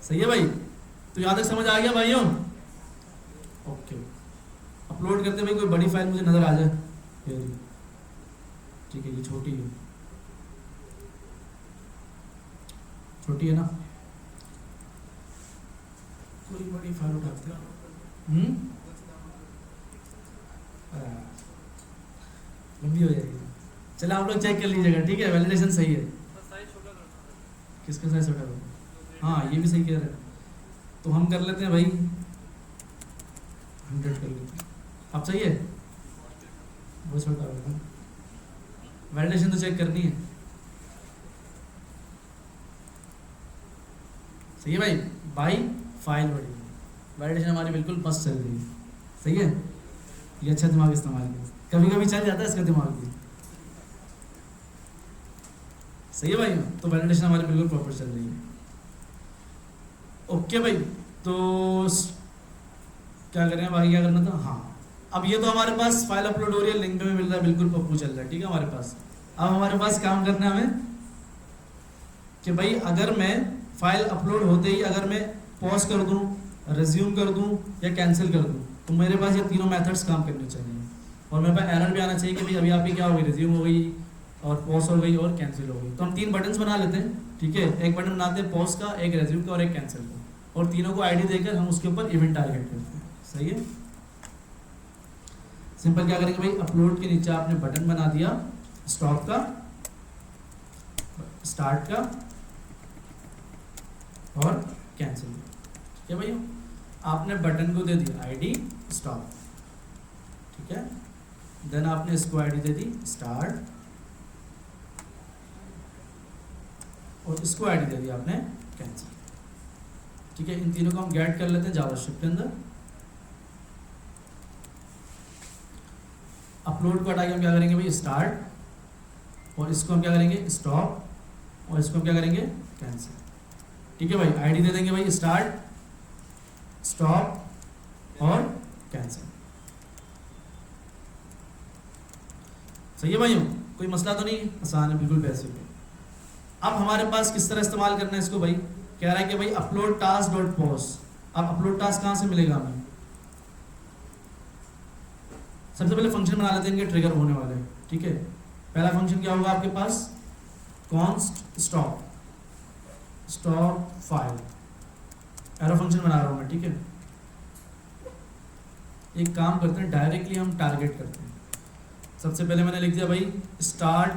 सही है भाई। तो यहाँ तक समझ आ गया भाइयों? ओके, अपलोड करते भाई कोई बड़ी फाइल मुझे नजर आ जाए, ठीक है, ये छोटी है, छोटी है ना, कोई बड़ी फाइल उठाते हैं, लंबी हो जाएगी। चलो आप लोग चेक कर लीजिएगा, ठीक है, वैलिडेशन सही है। किसका साइज छोटा करो? हाँ ये भी सही कह रहे हैं। तो हम कर लेते हैं भाई 100 कर लेते हैं। अब सही है, वो छोटा होगा। वैलिडेशन तो चेक करनी है। सही है भाई। बाई फाइल बड़ी, वैलिडेशन हमारी बिल्कुल मस्त चल रही है। सही है, ये अच्छा दिमाग इस्तेमाल किया। कभी कभी चल जाता है इसका दिमाग भी। सही है भाई। तो वैलिडेशन हमारी बिल्कुल प्रॉपर चल रही है। ओके भाई, तो क्या करें भाई, क्या करना था? हाँ, अब ये तो हमारे पास फाइल अपलोड हो रही है, लिंक में मिल रहा है, बिल्कुल पप्पू चल रहा है, ठीक है हमारे पास। अब हमारे पास काम करना है हमें कि भाई अगर मैं फाइल अपलोड होते ही अगर मैं पॉज कर दूं, रिज्यूम कर दूं या कैंसिल कर दूं, तो मेरे पास ये तीनों मेथड्स काम करने चाहिए। और मेरे पास एरर भी आना चाहिए कि भाई अभी आपकी क्या हो गई, रिज्यूम हो गई और पॉज हो गई और कैंसिल हो गई। तो हम 3 बटन्स बना लेते हैं, ठीक है। एक बटन बनाते हैं पॉज का, एक रिज्यूम का और एक कैंसिल का, और तीनों को आईडी देकर हम उसके ऊपर इवेंट टारगेट करते हैं। सही है। सिंपल क्या करेंगे भाई, अपलोड के नीचे आपने बटन बना दिया स्टॉप का, स्टार्ट का और कैंसिल का, ठीक है भाई। आपने बटन को दे दिया आईडी स्टॉप, ठीक है। देन आपने इसको आईडी दे दी स्टार्ट और इसको आईडी दे दी आपने कैंसिल, ठीक है। इन तीनों को हम गेट कर लेते हैं जावास्क्रिप्ट के अंदर। अपलोड को हटा के हम क्या करेंगे भाई, स्टार्ट, और इसको हम क्या करेंगे स्टॉप, और इसको हम क्या करेंगे कैंसिल, ठीक है भाई। आईडी दे देंगे भाई स्टार्ट, स्टॉप और कैंसिल। सही है भाइयों, कोई मसला तो नहीं, आसान है, बिल्कुल बेसिक है। अब हमारे पास किस तरह इस्तेमाल करना है इसको भाई, कह रहा है कि भाई अपलोड टास्क डॉट पोस्ट। अब अपलोड टास्क कहाँ से मिलेगा हमें? सबसे पहले फंक्शन बना लेते हैं इनके ट्रिगर होने वाले, ठीक है। पहला फंक्शन क्या होगा आपके पास, const stop, stop file, arrow function बना रहा हूं मैं, ठीक है। एक काम करते हैं, डायरेक्टली हम टारगेट करते हैं। सबसे पहले मैंने लिख दिया भाई start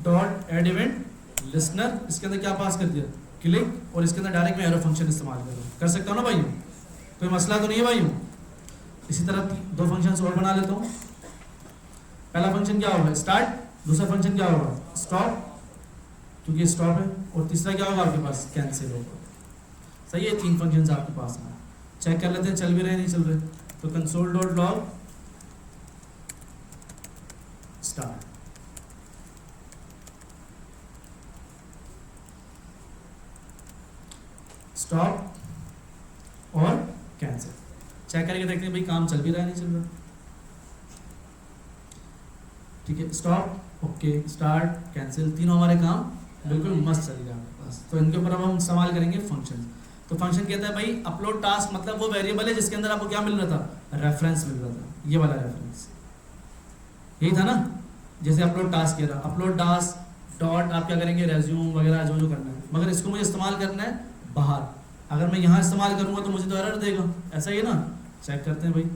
dot add event listener, इसके अंदर क्या पास कर दिया क्लिक, और इसके अंदर डायरेक्ट मैं एरो फंक्शन इस्तेमाल कर सकता हूँ ना भाई, कोई मसला तो नहीं है भाई। इसी तरह 2 फंक्शन और बना लेता हूँ। पहला फंक्शन क्या होगा स्टार्ट, दूसरा फंक्शन क्या होगा स्टॉप क्योंकि स्टॉप है, और तीसरा क्या होगा आपके पास कैंसिल होगा। सही है, 3 फंक्शंस आपके पास हैं। चेक कर लेते हैं चल भी रहे नहीं चल रहे। तो console dot log start, stop और कैंसिल। चेक करके देखते हैं भाई काम चल भी रहा है नहीं चल रहा, ठीक है। स्टॉप, ओके, स्टार्ट, कैंसिल, तीनों हमारे काम बिल्कुल मस्त चलेगा हमारे पास। तो इनके ऊपर अब हम इस्तेमाल करेंगे फंक्शन। तो फंक्शन कहता है भाई अपलोड टास्क, मतलब वो वेरिएबल है जिसके अंदर आपको क्या मिल रहा था, रेफरेंस मिल रहा था, ये वाला रेफरेंस, यही था ना। जैसे अपलोड टास्क कह रहा, अपलोड टास्क डॉट आप क्या करेंगे रेज्यूम वगैरह जो जो करना है, मगर इसको मुझे इस्तेमाल करना है बाहर। अगर मैं यहाँ इस्तेमाल करूँगा तो मुझे तो एरर देगा, ऐसा ही है ना। चेक करते हैं भाई,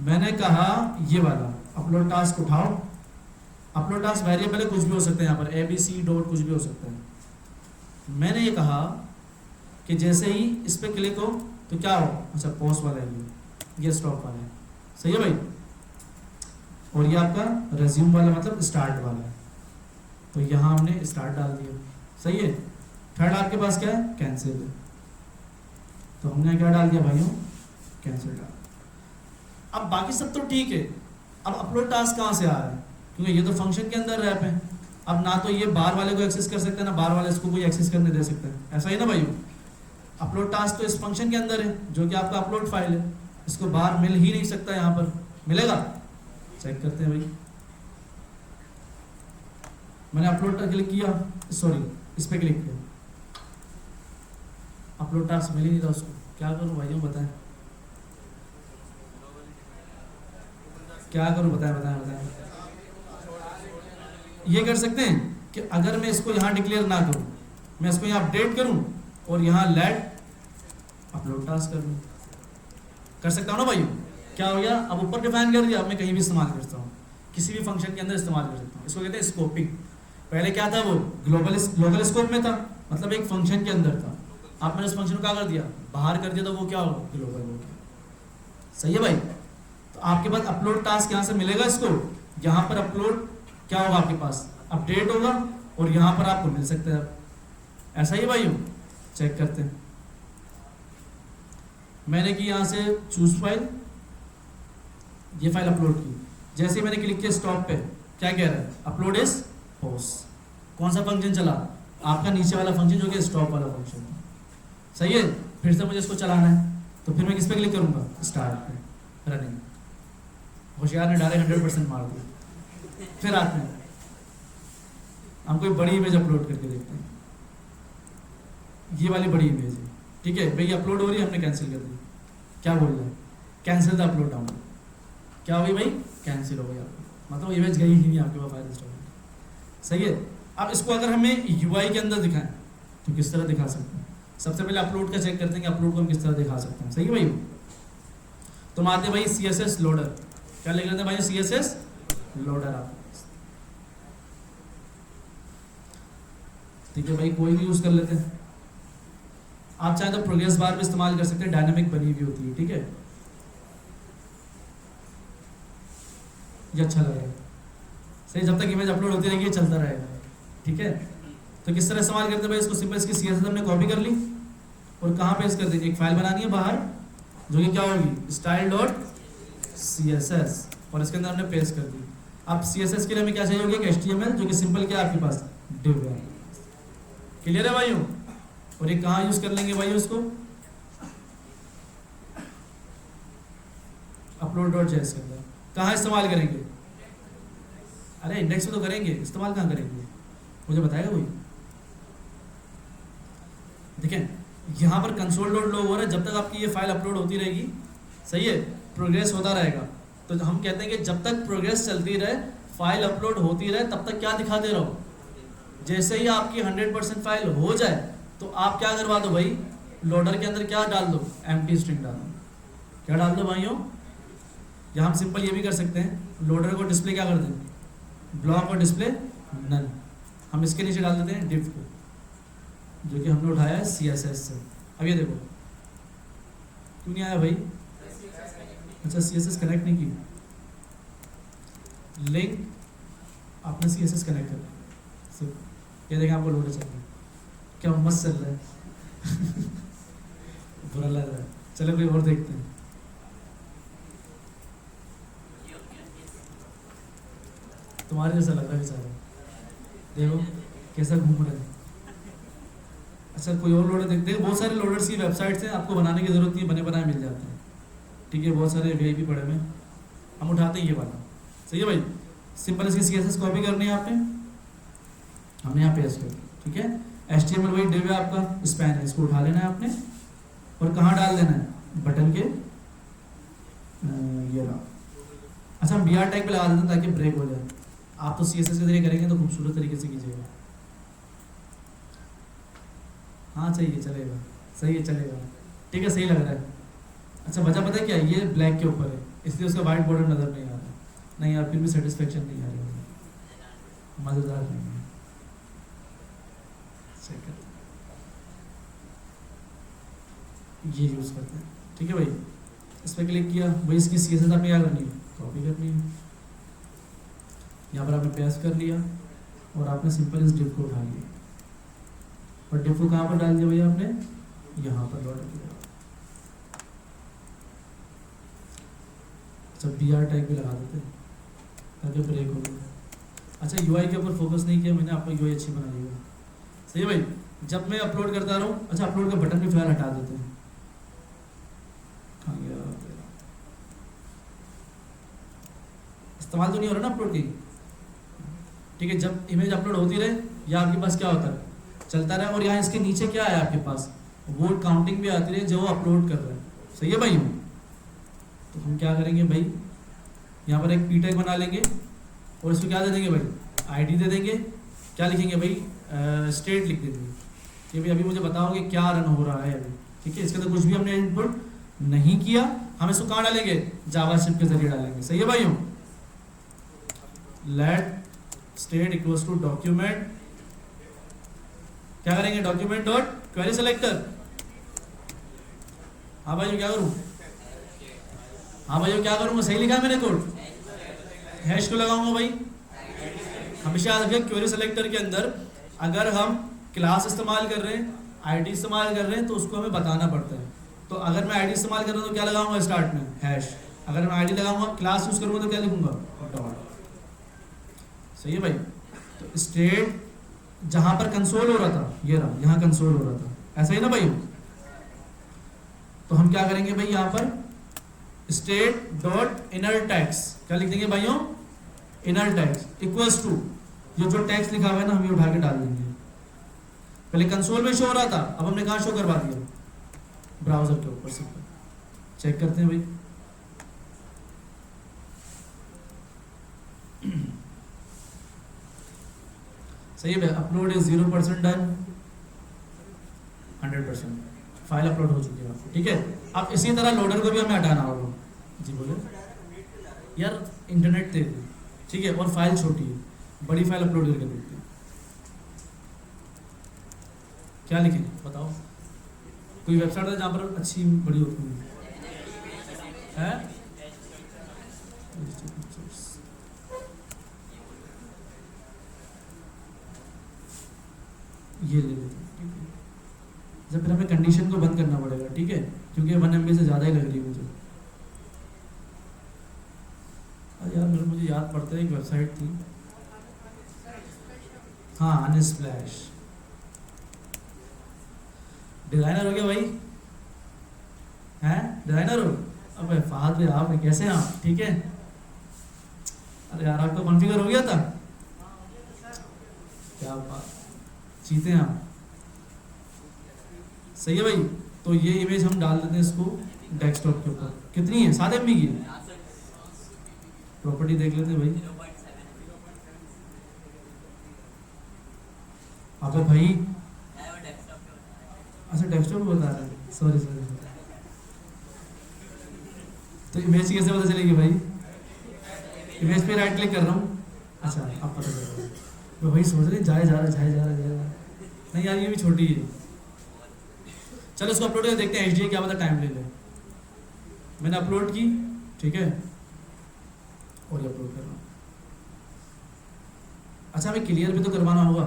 मैंने कहा ये वाला अपलोड टास्क उठाओ। अपलोड टास्क वेरिएबल है, कुछ भी हो सकता है, यहाँ पर ABC डॉट कुछ भी हो सकता है। मैंने ये कहा कि जैसे ही इस पर क्लिक हो तो क्या हो, अच्छा पोस्ट वाला है ये, ये स्टॉप वाला है, सही है भाई। और ये आपका रेज्यूम वाला मतलब स्टार्ट वाला है, तो यहाँ हमने स्टार्ट डाल दिया, सही है। थर्ड आपके पास क्या है, कैंसिल है, तो हमने क्या डाल दिया भाइयों, कैंसिल डाल। अब बाकी सब तो ठीक है, अब अपलोड टास्क कहाँ से आ रहा है, क्योंकि ये तो फंक्शन के अंदर रैप है। अब ना तो ये बाहर वाले को एक्सेस कर सकते हैं, ना बाहर वाले इसको कोई एक्सेस करने दे सकते हैं, ऐसा ही ना भाइयों। अपलोड टास्क तो इस फंक्शन के अंदर है जो कि आपका अपलोड फाइल है, इसको बाहर मिल ही नहीं सकता, यहाँ पर मिलेगा, चेक करते हैं भाई। मैंने अपलोड पर क्लिक किया, सॉरी इस पर क्लिक किया, अपलोड टास्क मिल ही नहीं था उसको, क्या करूं भाइयों बताएं, क्या करूं बताएं बताएं बताएं। ये कर सकते हैं कि अगर मैं इसको यहाँ डिक्लेयर ना करूं, मैं इसको यहाँ अपडेट करूं और यहाँ लेट अपलोड टास्क कर लूं, कर सकता हूं ना भाइयों। क्या हो गया, अब ऊपर डिफाइन कर दिया, अब मैं कहीं भी इस्तेमाल कर सकता हूँ, किसी भी फंक्शन के अंदर इस्तेमाल कर सकता हूँ। इसको कहते हैं स्कोपिंग। पहले क्या था, वो ग्लोबल लोकल स्कोप में था, मतलब एक फंक्शन के अंदर था। आप मैंने उस फंक्शन को क्या कर दिया, बाहर कर दिया, तो वो क्या हो, ग्लोबल हो गया, सही है भाई। तो आपके पास अपलोड टास्क यहाँ से मिलेगा, इसको यहाँ पर अपलोड क्या होगा, आपके पास अपडेट होगा और यहाँ पर आपको मिल सकता है, ऐसा ही भाई। चेक करते हैं, मैंने की यहाँ से चूज फाइल, ये फाइल अपलोड की, जैसे मैंने क्लिक किया स्टॉप पे, क्या कह रहा है, अपलोड इज पोस्ट। कौन सा फंक्शन चला, आपका नीचे वाला फंक्शन जो कि स्टॉप वाला फंक्शन, सही है। फिर से मुझे इसको चलाना है, तो फिर मैं किस पे क्लिक करूंगा, स्टार्ट पे, रनिंग। होशियार ने डायरेक्ट 100% मार दिया। फिर आते हैं, हम कोई बड़ी इमेज अपलोड करके देखते हैं, ये वाली बड़ी इमेज है, ठीक है भाई, अपलोड हो रही है, हमने कैंसिल कर दी, क्या बोल रहा है, कैंसिल द अपलोड डाउन, क्या हो गई भाई, कैंसिल हो गई आपको, मतलब इमेज गई ही नहीं आपके पास फाइल स्टोर, सही है। अब इसको अगर हमें यूआई के अंदर दिखाएं तो किस तरह दिखा सकते हैं, सबसे पहले अपलोड का चेक करते हैं कि अपलोड को हम किस तरह दिखा सकते हैं, सही है भाई। तो हम आते हैं भाई CSS लोडर, क्या लिख लेते हैं भाई, CSS लोडर आप, ठीक है भाई, कोई भी यूज कर लेते हैं। आप चाहे तो प्रोग्रेस बार भी इस्तेमाल कर सकते हैं, डायनामिक बनी हुई होती है, ठीक है, ये अच्छा लगेगा, सही, जब तक इमेज अपलोड होती रहेगी ये चलता रहेगा, ठीक है। तो किस तरह इस्तेमाल करते हैं भाई इसको, सिंपल इसकी CSS हमने कॉपी कर ली और कहाँ पेस्ट कर देंगे, एक फाइल बनानी है बाहर जो कि क्या होगी, style.css, और इसके अंदर हमने पेस्ट कर दी। अब CSS के लिए हमें क्या चाहिए होगी, एक HTML जो कि सिंपल क्या है आपके पास, div है, क्लियर है भाइयों। और ये कहाँ यूज कर लेंगे भाइयों इसको, upload.js के अंदर, कहाँ इस्तेमाल करेंगे, अरे इंडेक्स में तो करेंगे, इस्तेमाल कहाँ करेंगे, मुझे बताएगा कोई। देखें यहाँ पर कंसोल डॉट लॉग हो रहा है, जब तक आपकी ये फाइल अपलोड होती रहेगी, सही है, प्रोग्रेस होता रहेगा। तो हम कहते हैं कि जब तक प्रोग्रेस चलती रहे, फाइल अपलोड होती रहे, तब तक क्या दिखाते रहो। जैसे ही आपकी 100% फाइल हो जाए तो आप क्या करवा दो भाई, लोडर के अंदर क्या डाल दो, एम्प्टी स्ट्रिंग डाल दो, क्या डाल दो भाइयों। या हम सिंपल ये भी कर सकते हैं, लोडर को डिस्प्ले क्या कर दें, ब्लॉक और डिस्प्ले नन, हम इसके नीचे डाल देते हैं डिफ को, जो कि हमने उठाया है CSS से। अब ये देखो क्यों नहीं आया भाई, अच्छा CSS कनेक्ट नहीं की, लिंक आपने CSS कनेक्ट कर, ये देखें आपको लोडर चल रहा है, क्या मस्त चल रहा है बुरा लग रहा है, चलो कोई और देखते हैं। तुम्हारे जैसा लग रहा है बेचारा, देखो कैसा घूम रहा है। अच्छा कोई और लोडर देखते हैं, बहुत सारे लोडर्स की वेबसाइट्स हैं, आपको बनाने की जरूरत नहीं है, बने बनाए मिल जाते हैं, ठीक है, बहुत सारे VIP पड़े हुए, हम उठाते हैं ये वाला, सही है भाई। सिंपल इसकी CSS कॉपी करनी है आपने, हमने यहाँ पेस्ट कर, ठीक है। HTML वही div है आपका, स्पैन है, इसको उठा लेना है आपने और कहाँ डाल देना है, बटन के ये रहा। अच्छा हम BR टैग पे लगा देते हैं ताकि ब्रेक हो जाए, आप तो CSS के जरिए करेंगे तो खूबसूरत तरीके से कीजिएगा, हाँ चाहिए चलेगा, सही है चलेगा, ठीक है, सही लग रहा है। अच्छा वजह पता है क्या, ये ब्लैक के ऊपर है इसलिए उसका वाइट बॉर्डर नज़र नहीं आ रहा, नहीं यार फिर भी सेटिस्फेक्शन नहीं आ रही, मज़ेदार नहीं है, ये यूज़ करते हैं, ठीक है भाई। इस पर क्लिक किया, वही इसकी CSS आपने क्या करनी है, कॉपी करनी है, यहाँ पर आपने पेस्ट कर लिया और आपने सिंपल इस डिव को उठा लिया और डिव को कहाँ पर डाल दिया भैया आपने, यहाँ पर डॉट किया। अच्छा BR टैग भी लगा देते हैं ताकि ब्रेक हो गया। अच्छा UI के ऊपर फोकस नहीं किया मैंने, आपको UI अच्छी बना दी है, सही है भाई। जब मैं अपलोड करता रहूँ, अच्छा अपलोड का बटन भी फिलहाल हटा देते हैं, कहाँ गया, इस्तेमाल तो नहीं हो रहा ना अपलोड की, ठीक है। जब इमेज अपलोड होती रहे या आपके पास क्या होता है, चलता रहे, और यहाँ इसके नीचे क्या है आपके पास, वोट काउंटिंग भी आती रहे जो वो अपलोड कर रहे हैं, सही है भाई। तो हम क्या करेंगे भाई, यहाँ पर एक p टैग बना लेंगे और इसको क्या दे देंगे भाई, ID दे देंगे, क्या लिखेंगे भाई, स्टेट लिख देंगे कि भाई अभी मुझे बताओ कि क्या रन हो रहा है अभी, ठीक है। इसके अंदर कुछ भी हमने इनपुट नहीं किया, हम इसको कहाँ डालेंगे, जावास्क्रिप्ट के जरिए डालेंगे, सही है भाइयों। Let state equals to document, क्या करेंगे, डॉक्यूमेंट डॉट क्वेरी सेलेक्टर। हाँ भाइयों क्या करूँ, हाँ भाइयों क्या करूँगा, सही लिखा है मैंने कोड, हैश को लगाऊंगा भाई। हमेशा याद रखिए क्वेरी सेलेक्टर के अंदर अगर हम क्लास इस्तेमाल कर रहे हैं, ID इस्तेमाल कर रहे हैं, तो उसको हमें बताना पड़ता है। तो अगर मैं ID इस्तेमाल कर रहा हूँ तो क्या लगाऊंगा स्टार्ट में, हैश। अगर मैं ID लगाऊंगा, क्लास यूज करूंगा तो क्या लिखूंगा, डॉट, सही है भाई। तो स्टेट जहां पर कंसोल हो रहा था, ये रहा, यहाँ कंसोल हो रहा था, ऐसा ही ना भाई। तो हम क्या करेंगे भाई, यहाँ पर स्टेट डॉट इनर टैग्स, क्या लिख देंगे भाइयों, इनर टैग्स इक्वल्स टू, ये जो टैग्स लिखा हुआ है ना हम ये उठा के डाल देंगे। पहले कंसोल में शो हो रहा था, अब हमने कहाँ शो करवा दिया, ब्राउजर के ऊपर। सिंपल चेक करते हैं भाई, सही है। Upload is 0% done, 100% file upload हो चुकी है आपको, ठीक है। अब इसी तरह लोडर को भी हमें हटाना होगा। जी बोले यार, इंटरनेट तेज है, ठीक है, और फाइल छोटी है, बड़ी फाइल अपलोड करके देखते हैं, क्या लिखें बताओ। कोई वेबसाइट है जहाँ पर अच्छी बड़ी होती है, ये ले लेते हैं, ठीक है। जब फिर हमें कंडीशन को बंद करना पड़ेगा, ठीक है, क्योंकि 1 MB से ज़्यादा ही लग रही है मुझे। अरे यार मुझे याद पड़ता है, एक वेबसाइट थी, हाँ अनस्प्लैश। डिज़ाइनर हो गया भाई, हैं डिज़ाइनर हो, अब फाद भाई आप कैसे हैं आप, ठीक है। अरे यार आपका कॉन्फ़िगर हो गया था, क्या बात, जीते हैं आप, सही है भाई। तो ये इमेज हम डाल देते हैं इसको डेस्कटॉप के ऊपर, कितनी है, 7 MB की। प्रॉपर्टी देख लेते हैं भाई, अबे भाई, अच्छा डेस्कटॉप में बता रहे हैं, सॉरी। तो इमेज कैसे पता चलेगी भाई, इमेज पे राइट क्लिक कर रहा हूँ, अच्छा अब पता चल रहा है। तो भाई सोच रहे जाए जा रहा, नहीं यार ये भी छोटी है। चलो इसको अपलोड कर देखते हैं, HDA क्या पता टाइम ले ले। मैंने अपलोड की, ठीक है, और ये अपलोड कर रहा हूँ। अच्छा हमें क्लियर भी तो करवाना होगा,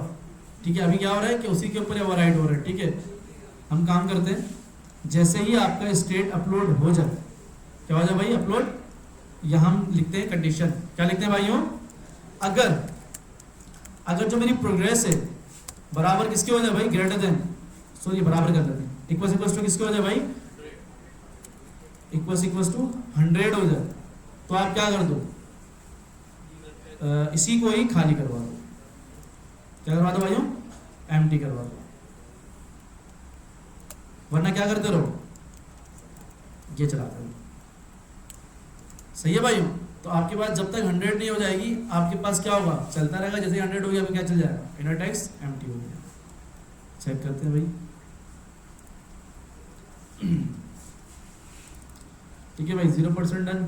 ठीक है। अभी क्या हो रहा है कि उसी के ऊपर ओवरराइड हो रहा है, ठीक है। हम काम करते हैं, जैसे ही आपका स्टेट अपलोड हो जाए, क्या हो जाए भाई अपलोड, यहाँ हम लिखते हैं कंडीशन, क्या लिखते हैं भाइयों, अगर जो मेरी प्रोग्रेस है बराबर किसके हो जाए भाई, ग्रेटर देन, सॉरी बराबर कर देते हैं, इक्वल्स टू किसके हो जाए भाई, इक्वल्स टू 100 हो जाए, तो आप क्या कर दो, इसी को ही खाली करवा दो, क्या करवा दो भाइयों, एम्प्टी करवा दो, वरना क्या करते रहो, ये चलाते रहो, सही है भाइयों। तो आपके पास जब तक 100 नहीं हो जाएगी, आपके पास क्या होगा, चलता रहेगा, जैसे 100 हो गया अभी क्या चल जाएगा, इनर टैग्स एम्प्टी हो गया। चेक करते हैं भाई, ठीक है भाई, 0% डन,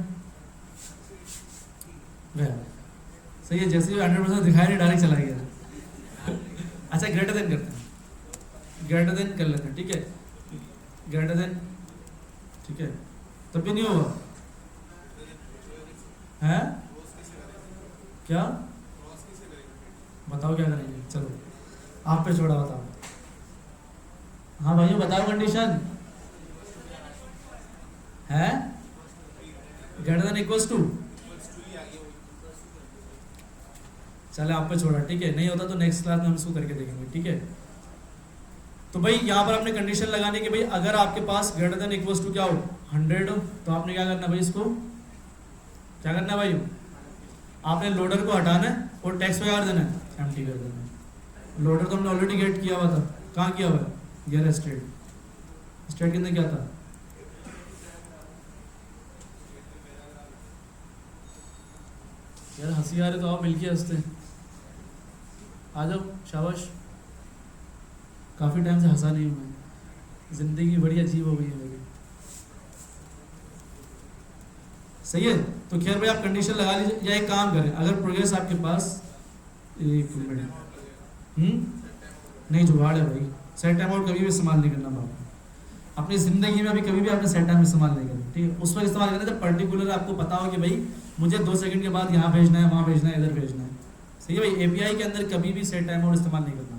सही है। जैसे 100% दिखाया नहीं, डायरेक्ट चला गया। अच्छा ग्रेटर देन करते हैं, ग्रेटर देन कर लेते हैं, ठीक है, ग्रेटर देन, ठीक है, तब भी नहीं होगा है? क्या बताओ क्या करेंगे? चलो आप पे छोड़ा, बताओ। हाँ भाइयों बताओ कंडीशन है ग्रेटर देन इक्वल्स टू। चले आप पे छोड़ा, ठीक है। नहीं होता तो नेक्स्ट क्लास में हम इसको करके देखेंगे, ठीक है। तो भाई यहाँ पर आपने कंडीशन लगाने की भाई अगर आपके पास ग्रेटर देन इक्वल्स टू क्या हो 100 हो, तो आपने क्या करना भाई, इसको क्या करना है भाई, आपने लोडर को हटाना है और टेक्स्ट पे कर देना है, एम्प्टी कर देना है। लोडर तो हमने ऑलरेडी गेट किया हुआ था, कहाँ किया हुआ है, ये रहा स्टेट। स्टेट कितने क्या था, यार हंसी आ रही तो आप मिलके हंसते। आ जाओ, शाबाश। काफ़ी टाइम से हंसा नहीं हूँ मैं, ज़िंदगी बड़ी अजीब हो गई है मेरी। सही है। तो खैर भाई आप कंडीशन लगा लीजिए, या एक काम करें, अगर प्रोग्रेस आपके पास एक मिनट नहीं जुगाड़ है भाई, सेट टाइम आउट कभी भी इस्तेमाल नहीं करना बाप, अपनी ज़िंदगी में अभी कभी भी आपने सेट टाइम इस्तेमाल नहीं करना, ठीक है। उस वक्त इस्तेमाल करना जब पर्टिकुलर आपको पता हो कि भाई मुझे 2 सेकंड के बाद यहाँ भेजना है, वहाँ भेजना है, इधर भेजना है। सही है भाई। एपीआई के अंदर कभी भी सेट टाइम आउट इस्तेमाल नहीं करना,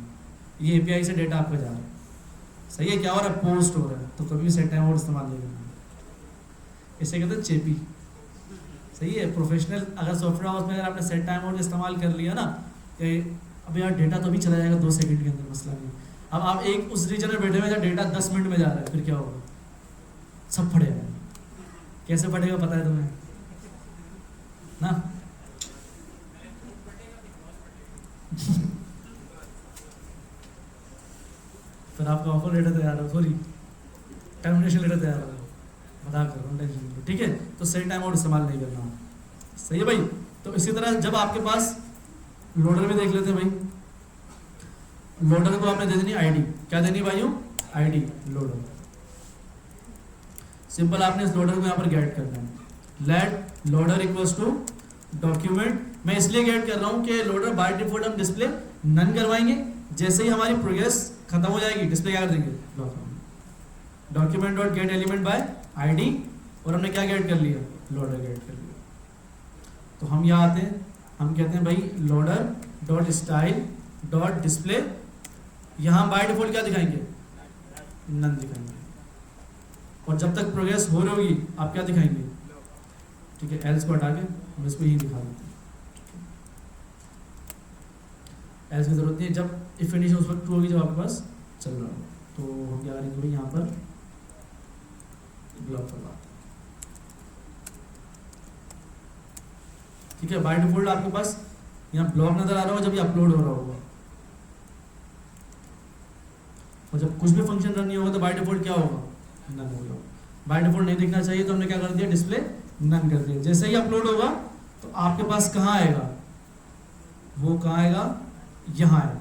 ये एपीआई से डेटा आपका जा रहा है, सही है। क्या हो रहा है, पोस्ट हो रहा है, तो कभी भी सेट टाइम आउट इस्तेमाल नहीं करना, इसे कहते हैं चेपी। सही है। प्रोफेशनल अगर सॉफ्टवेयर हाउस में अगर आपने सेट टाइम आउट इस्तेमाल कर लिया ना, अब यार डेटा तो भी चला जाएगा 2 सेकंड के अंदर, मसला नहीं। अब आप एक उस रीजन में बैठे हुए जहाँ डेटा 10 मिनट में जा रहा है, फिर क्या होगा, सब फटेगा। कैसे फटेगा पता है तुम्हें ना? फिर आपका ऑफर लेटर तैयार हो, सॉरी टर्मिनेशन लेटर तैयार हो, बता कर रहा हूँ, टेंशन नहीं, ठीक है। तो सही टाइम आउट इस्तेमाल नहीं करना, सही है भाई। तो इसी तरह जब आपके पास लोडर भी देख लेते हैं भाई, लोडर को आपने दे देनी आईडी, क्या देनी भाइयों, आईडी लोडर। सिंपल आपने इस लोडर को यहाँ पर गेट करना है, let loader equals to document. मैं इसलिए गेट कर रहा हूँ कि लोडर बाय डिफॉल्ट हम डिस्प्ले नन करवाएंगे, जैसे ही हमारी प्रोग्रेस खत्म हो जाएगी डिस्प्ले क्या कर देंगे, document dot get element bye ID, और हमने क्या गेट कर लिया, लोडर गेट कर लिया। तो हम यहाँ आते हैं, हम कहते हैं भाई loader dot style dot display, यहाँ बाय डिफॉल्ट क्या दिखाएंगे, नन दिखाएंगे, और जब तक प्रोग्रेस हो रही होगी आप क्या दिखाएंगे, ठीक है। एल्स को हटा के हम इसको यही दिखा देते हैं, एल्स की जरूरत नहीं है। जब इफ कंडीशन उस वक्त ट्रू होगी जब आपके पास चल रहा हो, तो हम क्या करेंगे भाई, यहाँ पर ब्लॉक करवा, ठीक है। बाय डिफॉल्ट आपके पास यहाँ ब्लॉक नजर आ रहा होगा जब ये अपलोड हो रहा होगा, और जब कुछ भी फंक्शन रन नहीं होगा तो बाय डिफॉल्ट क्या होगा, नन होगा। बाय डिफॉल्ट नहीं दिखना चाहिए तो हमने क्या कर दिया, डिस्प्ले नन कर दिया। जैसे ही अपलोड होगा तो आपके पास कहाँ आएगा, वो कहाँ आएगा, यहाँ आएगा,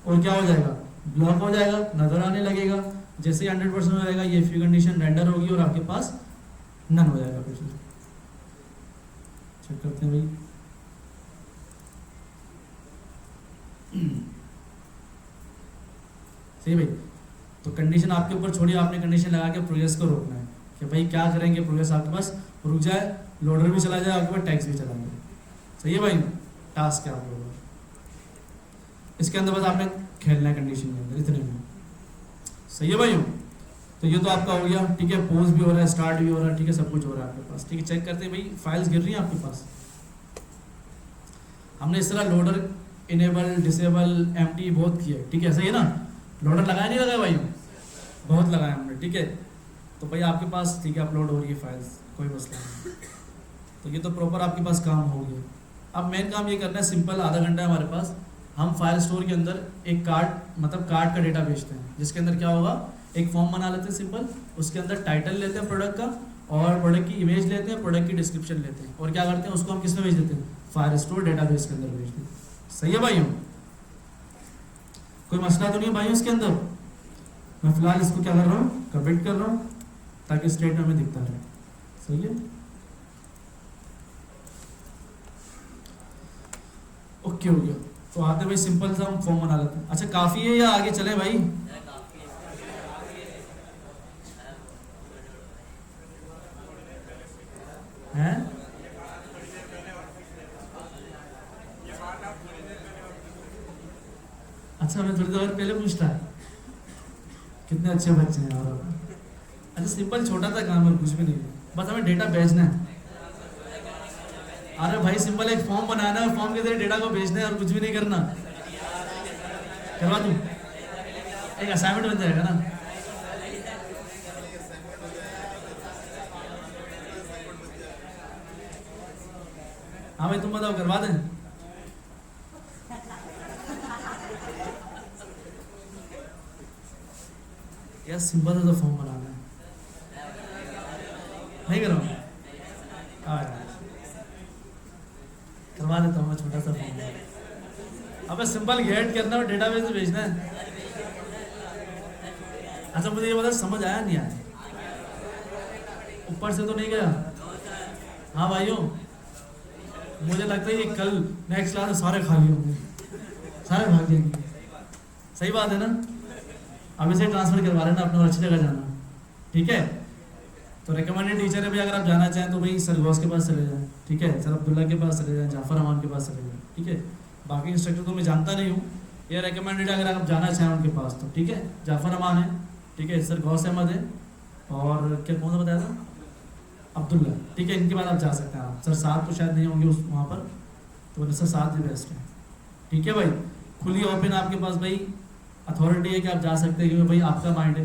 और क्या हो जाएगा, ब्लॉक हो जाएगा, नजर आने लगेगा। जैसे ही 100% हो जाएगा ये फ्री कंडीशन रेंडर होगी और आपके पास नन हो जाएगा। फिर चेक करते हैं भाई, सही भाई। तो कंडीशन आपके ऊपर छोड़िए, आपने कंडीशन लगा के प्रोग्रेस को रोकना है कि भाई क्या करेंगे, प्रोग्रेस आपके पास रुक जाए, लोडर भी चला जाए, आपके पास टैक्स भी चला जाए, सही है भाई। टास्क क्या आप लोगों का, इसके अंदर बस आपने खेलना है कंडीशन के अंदर, इतने में, सही है भाई। तो ये तो आपका हो गया, ठीक है। पोज भी हो रहा है, स्टार्ट भी हो रहा है, ठीक है, सब कुछ हो रहा है आपके पास, ठीक है। चेक करते हैं भाई फाइल्स गिर रही हैं आपके पास। हमने इस तरह लोडर इनेबल डिसेबल एम्प्टी बहुत किया, ठीक है, सही है ना। लोडर लगाया नहीं लगाया भाई, बहुत लगाया हमने, ठीक है। तो भाई आपके पास, ठीक है, अपलोड हो रही है फाइल्स, कोई मसला नहीं। तो ये तो प्रॉपर आपके पास काम हो गया। अब मेन काम ये करना है, सिंपल आधा घंटा है हमारे पास, हम फाइल स्टोर के अंदर एक कार्ड मतलब कार्ड का डेटा भेजते हैं, जिसके अंदर क्या होगा, एक फॉर्म बना लेते हैं सिंपल, उसके अंदर टाइटल लेते हैं प्रोडक्ट का, और प्रोडक्ट की इमेज लेते हैं, प्रोडक्ट की डिस्क्रिप्शन लेते हैं, और क्या करते हैं, उसको हम किस में भेज देते हैं, फाइल स्टोर डेटाबेस के अंदर भेज देते हैं। सही है भाइयों, कोई मसला तो नहीं भाइयों इसके अंदर। मैं फिलहाल इसको क्या कर रहा हूँ, कमिट कर रहा हूँ, ताकि स्टेट में हमें दिखता रहे, सही है। ओके हो गया। तो आते भाई सिंपल सा हम फॉर्म बना लेते हैं। अच्छा काफी है या आगे चले भाई, अच्छा मैं थोड़ी देर पहले पूछता है कितने अच्छे बच्चे हैं। और अच्छा सिंपल छोटा सा काम है, कुछ भी नहीं है, बस हमें डेटा भेजना है। अरे भाई सिंपल एक फॉर्म बनाना है, फॉर्म के जरिए डेटा को भेजना है और कुछ भी नहीं करना। करवा दूं? एक असाइनमेंट बन जाएगा ना। हाँ भाई तुम बताओ, करवा दें? यार सिंपल सा फॉर्म बनाना है, नहीं करो? हाँ करवा देता हूँ मैं, छोटा सा फॉर्म। अब सिंपल गेट करना और डेटाबेस में भेजना है। अच्छा मुझे ये बता, समझ आया नहीं आया? ऊपर से तो नहीं गया? हाँ भाइयों, मुझे लगता है कि कल नेक्स्ट क्लास में सारे खाली होंगे, सारे भाग जाएंगे। सही बात है ना? अब इसे ट्रांसफर करवा लेना अपने और अच्छी जगह जाना, ठीक है? तो रिकमेंडेड टीचर है भाई, अगर आप जाना चाहें तो भाई सर गौस के पास चले जाएं, ठीक है? सर अब्दुल्ला के पास चले जाएं, जाफर अमान के पास चले जाएं, ठीक है? बाकी इंस्ट्रक्टर तो मैं जानता नहीं हूँ, ये रिकमेंडेड है अगर आप जाना चाहें उनके पास तो, ठीक है? जाफर अमान है, ठीक है? सर गौस अहमद है, और क्या कौन सा बताया था? अब्दुल्ला, ठीक है? इनके बाद आप जा सकते हैं। आप सर साथ तो शायद नहीं होंगे उस वहाँ पर, तो सर साथ ही बेस्ट है, ठीक है भाई? खुली ओपन आपके पास भाई अथॉरिटी है कि आप जा सकते हैं, क्योंकि भाई आपका माइंड है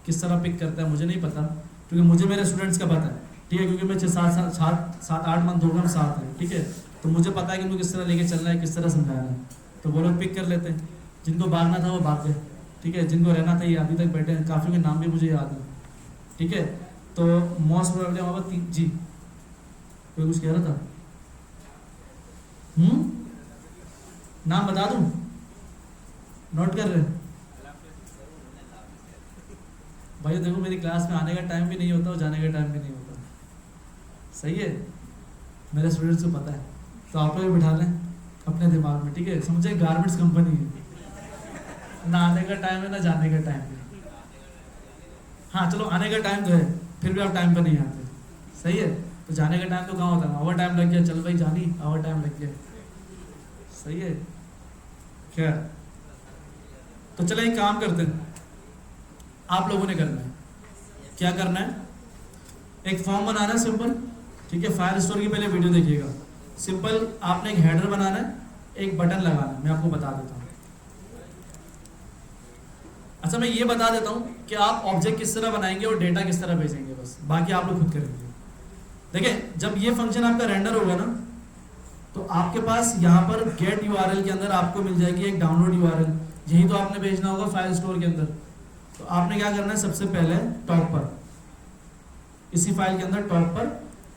किस तरह पिक करता है मुझे नहीं पता, क्योंकि मुझे मेरे स्टूडेंट्स का पता है, ठीक है? क्योंकि मैं 6-7-8 मंथ हो गए हम साथ हैं, ठीक है? तो मुझे पता है कि उनको किस तरह लेके चलना है, किस तरह समझाना है। तो वो लोग पिक कर लेते हैं, जिनको भागना था वो भाग गए, ठीक है? जिनको रहना था ये अभी तक बैठे हैं, काफ़ी के नाम भी मुझे याद है, ठीक है? तो मोस्ट प्रोबेबली हमारे पास जी कोई कुछ कह रहा था, नाम बता दूं? नोट कर रहे हैं भाई? देखो मेरी क्लास में आने का टाइम भी नहीं होता और जाने का टाइम भी नहीं होता, सही है? मेरे स्टूडेंट्स को पता है, तो आप लोग भी बिठा लें अपने दिमाग में, ठीक है? समझे गारमेंट्स कंपनी है, ना आने का टाइम है ना जाने का टाइम है। हाँ चलो आने का टाइम तो है, फिर भी आप टाइम पर नहीं आते, सही है? तो जाने का टाइम तो कहाँ होता है? ओवर टाइम लग गया, चल भाई जानी ओवर टाइम लग गया, सही है? खैर तो चलो एक काम करते हैं, आप लोगों ने करना है, क्या करना है? एक फॉर्म बनाना है सिंपल, ठीक है? फायर स्टोर की पहले वीडियो देखिएगा। सिंपल आपने एक हेडर बनाना है, एक बटन लगाना है, मैं आपको बता देता हूँ। अच्छा मैं ये बता देता हूँ कि आप ऑब्जेक्ट किस तरह बनाएंगे और डेटा किस तरह भेजेंगे, बस बाकी आप लोग खुद करेंगे। देखिए जब ये फंक्शन आपका रेंडर होगा ना, तो आपके पास यहाँ पर गेट यूआरएल के अंदर आपको मिल जाएगी एक डाउनलोड यूआरएल, यही तो आपने भेजना होगा फाइल स्टोर के अंदर। तो आपने क्या करना है, सबसे पहले टॉप पर, इसी फाइल के अंदर टॉप पर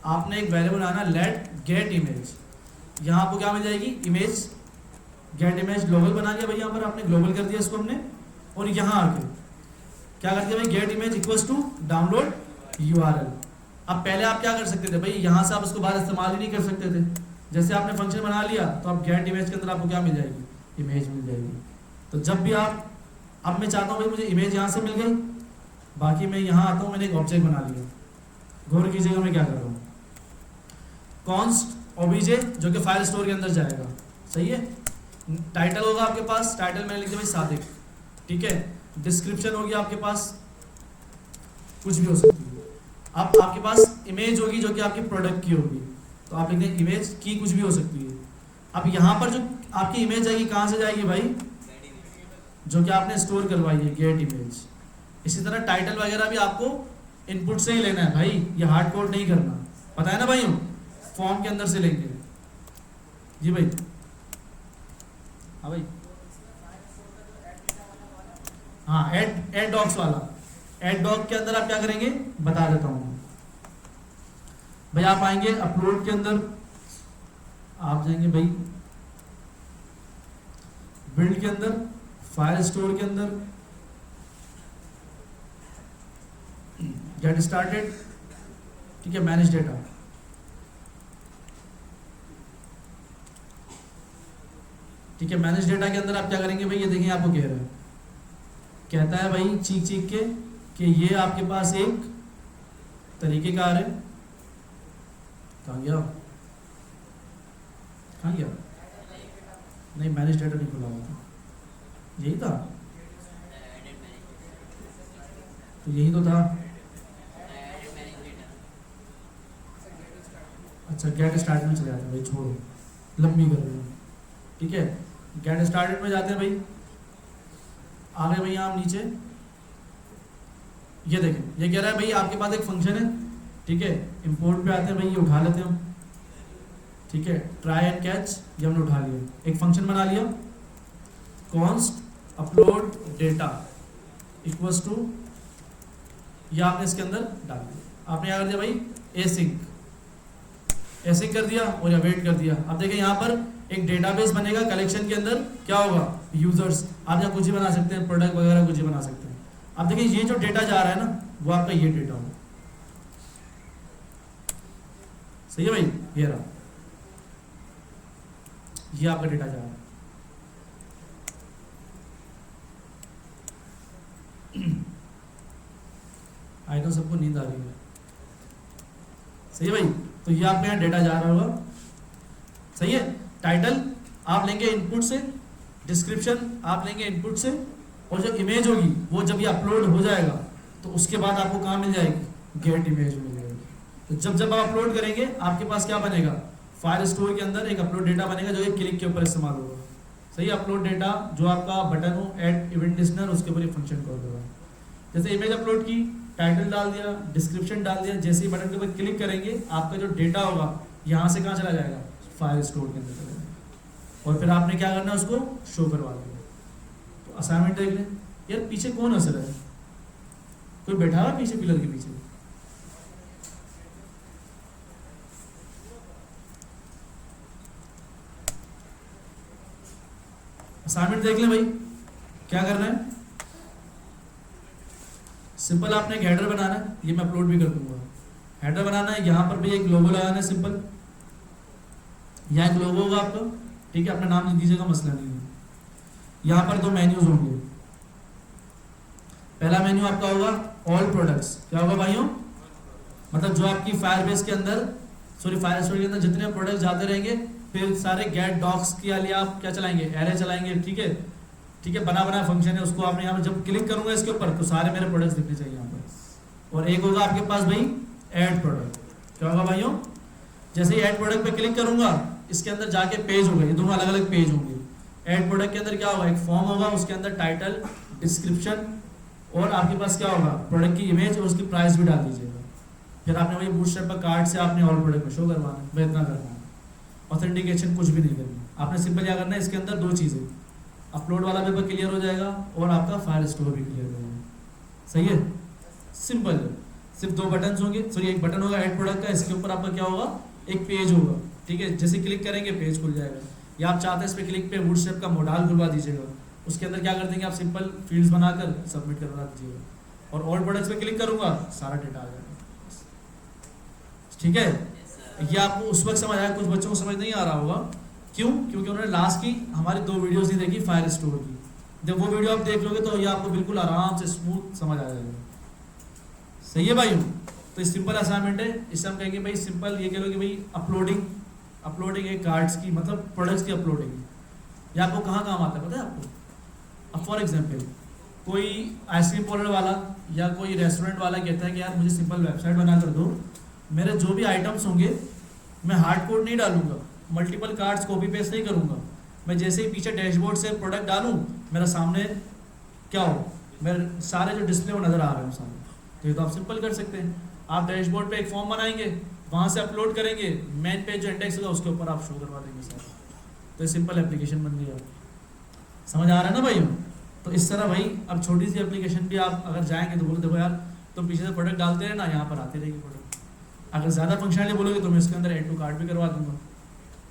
आपने एक वेरिएबल बनाना लेट गेट इमेज। यहाँ आपको क्या मिल जाएगी? इमेज, गेट इमेज ग्लोबल बना लिया भाई, यहाँ पर आपने ग्लोबल कर दिया इसको हमने, और यहाँ आके क्या कर दिया भाई, get image equals to download URL. अब पहले आप क्या कर सकते थे भाई, यहाँ से आप इसको बाहर इस्तेमाल ही नहीं कर सकते थे। जैसे आपने फंक्शन बना लिया तो आप गेट इमेज के अंदर आपको क्या मिल जाएगी? इमेज मिल जाएगी। तो जब भी आप, अब मैं चाहता हूँ भाई मुझे इमेज यहाँ से मिल गई, बाकी मैं यहाँ आता हूँ, मैंने एक ऑब्जेक्ट बना लिया। गौर कीजिएगा मैं क्या कर रहा हूँ, कॉन्स्ट ओबीजे जो कि फाइल स्टोर के अंदर जाएगा, सही है? टाइटल होगा आपके पास, टाइटल मैंने लिख दिया भाई सादिक, ठीक है? डिस्क्रिप्शन होगी आपके पास, कुछ भी हो सकती है। अब आपके पास इमेज होगी जो कि आपकी प्रोडक्ट की होगी, तो आप लिख दें इमेज की, कुछ भी हो सकती है। अब यहाँ पर जो आपकी इमेज जाएगी कहाँ से जाएगी भाई? जो कि आपने स्टोर करवाई है, गेट इमेज। इसी तरह टाइटल वगैरह भी आपको इनपुट से ही लेना है भाई, ये हार्ड कोड नहीं करना, पता है ना भाई? फॉर्म के अंदर से लेंगे जी भाई। हाँ भाई, हाँ एड डॉक्स वाला, एड डॉक के अंदर आप क्या करेंगे बता देता हूँ भाई। आप आएंगे अपलोड के अंदर, आप जाएंगे भाई बिल्ड के अंदर, फाइल स्टोर के अंदर, गेट स्टार्टेड, ठीक है? मैनेज डेटा, ठीक है? मैनेज डेटा के अंदर आप क्या करेंगे भाई, ये देखिए आपको कह रहा है, कहता है भाई चीख चीख के कि ये आपके पास एक तरीकेकार है। कहाँ गया, कहाँ गया? नहीं मैनेज डेटा नहीं खुला हुआ था, यही था, तो यही तो था। अच्छा गेट स्टार्टेड में चले जाते हैं भाई, छोड़ो लंबी कर रहे हो, ठीक है। गेट स्टार्टेड में जाते हैं भाई, आगे भाई आप नीचे ये देखें, ये कह रहा है भाई आपके पास एक फंक्शन है, ठीक है। इंपोर्ट पे आते हैं भाई, ये उठा लेते हैं हम, ठीक है। ट्राई एंड कैच ये हमने उठा लिया, एक फंक्शन बना लिया, const upload data equals to, ये आपने इसके अंदर डाल दिया। आपने क्या कर दिया भाई, एसिंक कर दिया और या वेट कर दिया। अब देखिए यहाँ पर एक डेटाबेस बनेगा, कलेक्शन के अंदर क्या होगा, यूजर्स। आप यहाँ कुछ ही बना सकते हैं, प्रोडक्ट वगैरह कुछ ही बना सकते हैं। अब देखिए ये जो डेटा जा रहा है ना, वो आपका ये डेटा होगा, सही है भाई, ये रहा, ये आपका डेटा जा रहा है। आई नो सबको नींद आ रही है, सही है भाई। तो ये आपके यहाँ डेटा जा रहा होगा, सही है। टाइटल आप लेंगे इनपुट से, डिस्क्रिप्शन आप लेंगे इनपुट से, और जो इमेज होगी वो जब ये अपलोड हो जाएगा तो उसके बाद आपको कहाँ मिल जाएगी, गेट इमेज मिल जाएगी। तो जब जब आप अपलोड करेंगे आपके पास क्या बनेगा, फायर स्टोर के अंदर एक अपलोड डेटा बनेगा जो एक क्लिक के ऊपर इस्तेमाल होगा, सही। अपलोड डेटा जो आपका बटन हो, ऐड इवेंट लिस्टनर, उसके ऊपर ये फंक्शन कॉल होगा। जैसे इमेज अपलोड की, टाइटल डाल दिया, डिस्क्रिप्शन डाल दिया, जैसे ही बटन के ऊपर क्लिक करेंगे आपका जो डेटा होगा यहाँ से कहाँ चला जाएगा, फायर स्टोर के अंदर चला जाएगा। और फिर आपने क्या करना है, उसको शो करवा देना। तो असाइनमेंट देख लें। यार पीछे कौन हंस रहा है, कोई बैठा हुआ पीछे पिलर के पीछे? असाइनमेंट देख लें भाई, क्या करना है। सिंपल आपने एक हेडर बनाना है, ये मैं अपलोड भी कर दूंगा। हेडर बनाना है, यहाँ पर भी एक लोगो लगाना है सिंपल, यहाँ एक लोगो होगा आपका, ठीक है। अपना नाम लिख दीजिएगा, मसला नहीं है। यहाँ पर दो मेन्यूज होंगे। पहला मेन्यू आपका होगा ऑल प्रोडक्ट्स, क्या होगा भाइयों, मतलब जो आपकी फायरबेस के अंदर, सॉरी फायर स्टोर के अंदर जितने प्रोडक्ट्स जाते रहेंगे, फिर सारे गेट डॉक्स के लिए आप क्या चलाएंगे, एरे चलाएंगे, ठीक है। ठीक है, बना बना फंक्शन है, उसको आपने यहाँ पर जब क्लिक करूंगा इसके ऊपर तो सारे मेरे प्रोडक्ट्स दिखने चाहिए यहाँ पर। और एक होगा आपके पास भाई ऐड प्रोडक्ट, क्या होगा भाइयों, जैसे ही ऐड प्रोडक्ट पे क्लिक करूंगा इसके अंदर जाके पेज होगा, ये दोनों अलग अलग पेज होंगे। ऐड प्रोडक्ट के अंदर क्या होगा, एक फॉर्म होगा, उसके अंदर टाइटल, डिस्क्रिप्शन और आपके पास क्या होगा, प्रोडक्ट की इमेज और उसकी प्राइस भी डाल दीजिएगा। फिर आपने वही बूटस्ट्रैप पर कार्ड से आपने ऑल प्रोडक्ट में शो करवाना है, मैं इतना करना है। ऑथेंटिकेशन कुछ भी नहीं करना, आपने सिंपल क्या करना है, इसके अंदर दो चीज़ें, अपलोड वाला पेपर क्लियर हो जाएगा और आपका फायर स्टोर भी क्लियर हो जाएगा, सही है। सिंपल, सिर्फ दो बटन होंगे, सॉरी एक बटन होगा ऐड प्रोडक्ट का, इसके ऊपर आपका क्या होगा, एक पेज होगा, ठीक है। जैसे क्लिक करेंगे पेज खुल जाएगा, या आप चाहते हैं इस पर क्लिक पे बूटस्ट्रैप का मॉडल खुलवा दीजिएगा, उसके अंदर क्या कर देंगे आप, सिंपल फील्ड्स बनाकर सबमिट करवा दीजिएगा, और ऑल प्रोडक्ट्स पे क्लिक करूंगा सारा डेटा आ जाएगा, ठीक है। ये आपको उस वक्त समझ आया, कुछ बच्चों को समझ नहीं आ रहा होगा, क्यों, क्योंकि उन्होंने लास्ट की हमारी 2 वीडियोस नहीं देखी फायर स्टोर की। जब वो वीडियो आप देख लोगे तो ये आपको बिल्कुल आराम से स्मूथ समझ आ जाएगा, सही है भाई। तो सिंपल असाइनमेंट है, इससे हम कहेंगे भाई सिंपल ये कह लो कि भाई अपलोडिंग एक कार्ड्स की, मतलब प्रोडक्ट्स की अपलोडिंग, ये आपको कहाँ काम आता है पता है आपको। अब फॉर एग्जाम्पल कोई आइसक्रीम पार्लर वाला या कोई रेस्टोरेंट वाला कहता है कि यार मुझे सिंपल वेबसाइट बना कर दो, मेरे जो भी आइटम्स होंगे मैं हार्ड कोड नहीं डालूंगा, मल्टीपल कार्ड्स कॉपी पेस्ट नहीं करूंगा, मैं जैसे ही पीछे डैशबोर्ड से प्रोडक्ट डालूं मेरा सामने क्या हो, मेरे सारे जो डिस्प्ले वो नज़र आ रहे हैं सामने। तो ये तो आप सिंपल कर सकते हैं, आप डैशबोर्ड पे एक फॉर्म बनाएंगे, वहाँ से अपलोड करेंगे, मेन पेज जो इंडेक्स होगा उसके ऊपर आप शो करवा देंगे सारा। तो ये सिंपल एप्लीकेशन बन गई, समझ आ रहा है ना भाई। तो इस तरह भाई अब छोटी सी एप्लीकेशन भी आप अगर जाएंगे तो बोलो देखो यार तुम पीछे से प्रोडक्ट डालते हैं ना, यहाँ पर आती रहेगी प्रोडक्ट। अगर ज़्यादा फंक्शनलिटी बोलोगे तो मैं इसके अंदर ऐड टू कार्ट भी करवा दूंगा,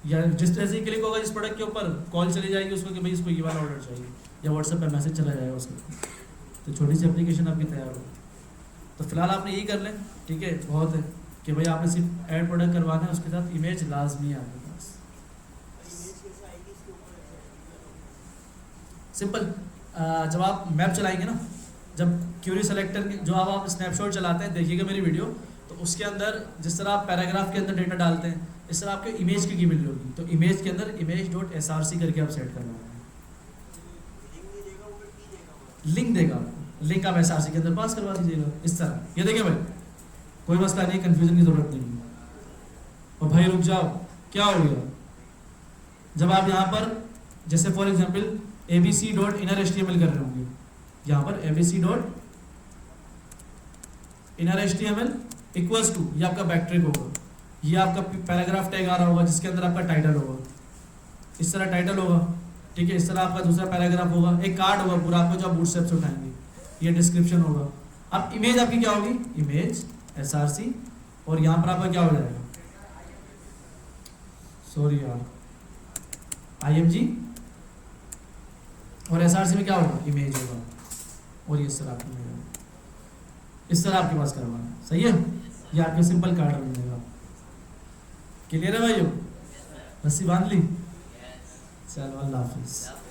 या जिस तरह से क्लिक होगा जिस प्रोडक्ट के ऊपर कॉल चली जाएगी उसको कि भाई इसको ये वाला ऑर्डर चाहिए, या व्हाट्सएप पर मैसेज चला जाएगा उसको। तो छोटी सी एप्लीकेशन आपकी तैयार हो। तो फिलहाल आपने यही कर लें, ठीक है, बहुत है कि भाई आपने सिर्फ ऐड प्रोडक्ट करवाना है, उसके साथ इमेज लाजमी है आपके पास। सिंपल, जब आप मैप चलाएंगे ना, जब क्यूरी सेलेक्टर जो आप स्नैपशॉट चलाते हैं, देखिएगा मेरी वीडियो, तो उसके अंदर जिस तरह आप पैराग्राफ के अंदर डेटा डालते हैं, इस तरह आपके इमेज की मिल होगी। तो इमेज के अंदर image.src करके आप सेट करना है, लिंक देगा आपको, लिंक आप एसआरसी के अंदर पास करवा दीजिएगा इस तरह। ये देखिए भाई, कोई मसला नहीं, कंफ्यूजन की जरूरत नहीं है। और भाई रुक जाओ, क्या हो गया, जब आप यहाँ पर जैसे फॉर एग्जाम्पल abc.innerhtml कर रहे होंगे, यहाँ पर abc.innerhtml इक्वल्स टू, ये आपका बैकट्रिक होगा, ये आपका पैराग्राफ टैग आ रहा होगा जिसके अंदर आपका टाइटल होगा, इस तरह टाइटल होगा, ठीक है। इस तरह आपका दूसरा पैराग्राफ होगा, एक कार्ड होगा पूरा आपको जो आप बूटस्ट्रैप से उठाएंगे, ये डिस्क्रिप्शन होगा। अब इमेज आपकी क्या होगी, इमेज एसआरसी, और यहाँ पर आपका क्या हो जाएगा, सॉरी यार, IMG, और एसआरसी में क्या होगा, इमेज होगा, और ये इस तरह आपकी इमेज होगा। इस तरह आपके पास करवाना है, सही है। ये आपके सिंपल कार्ड बन जाएगा। क्लियर है भाइयों, रस्सी बांध ली, चलो अल्लाह हाफिज़।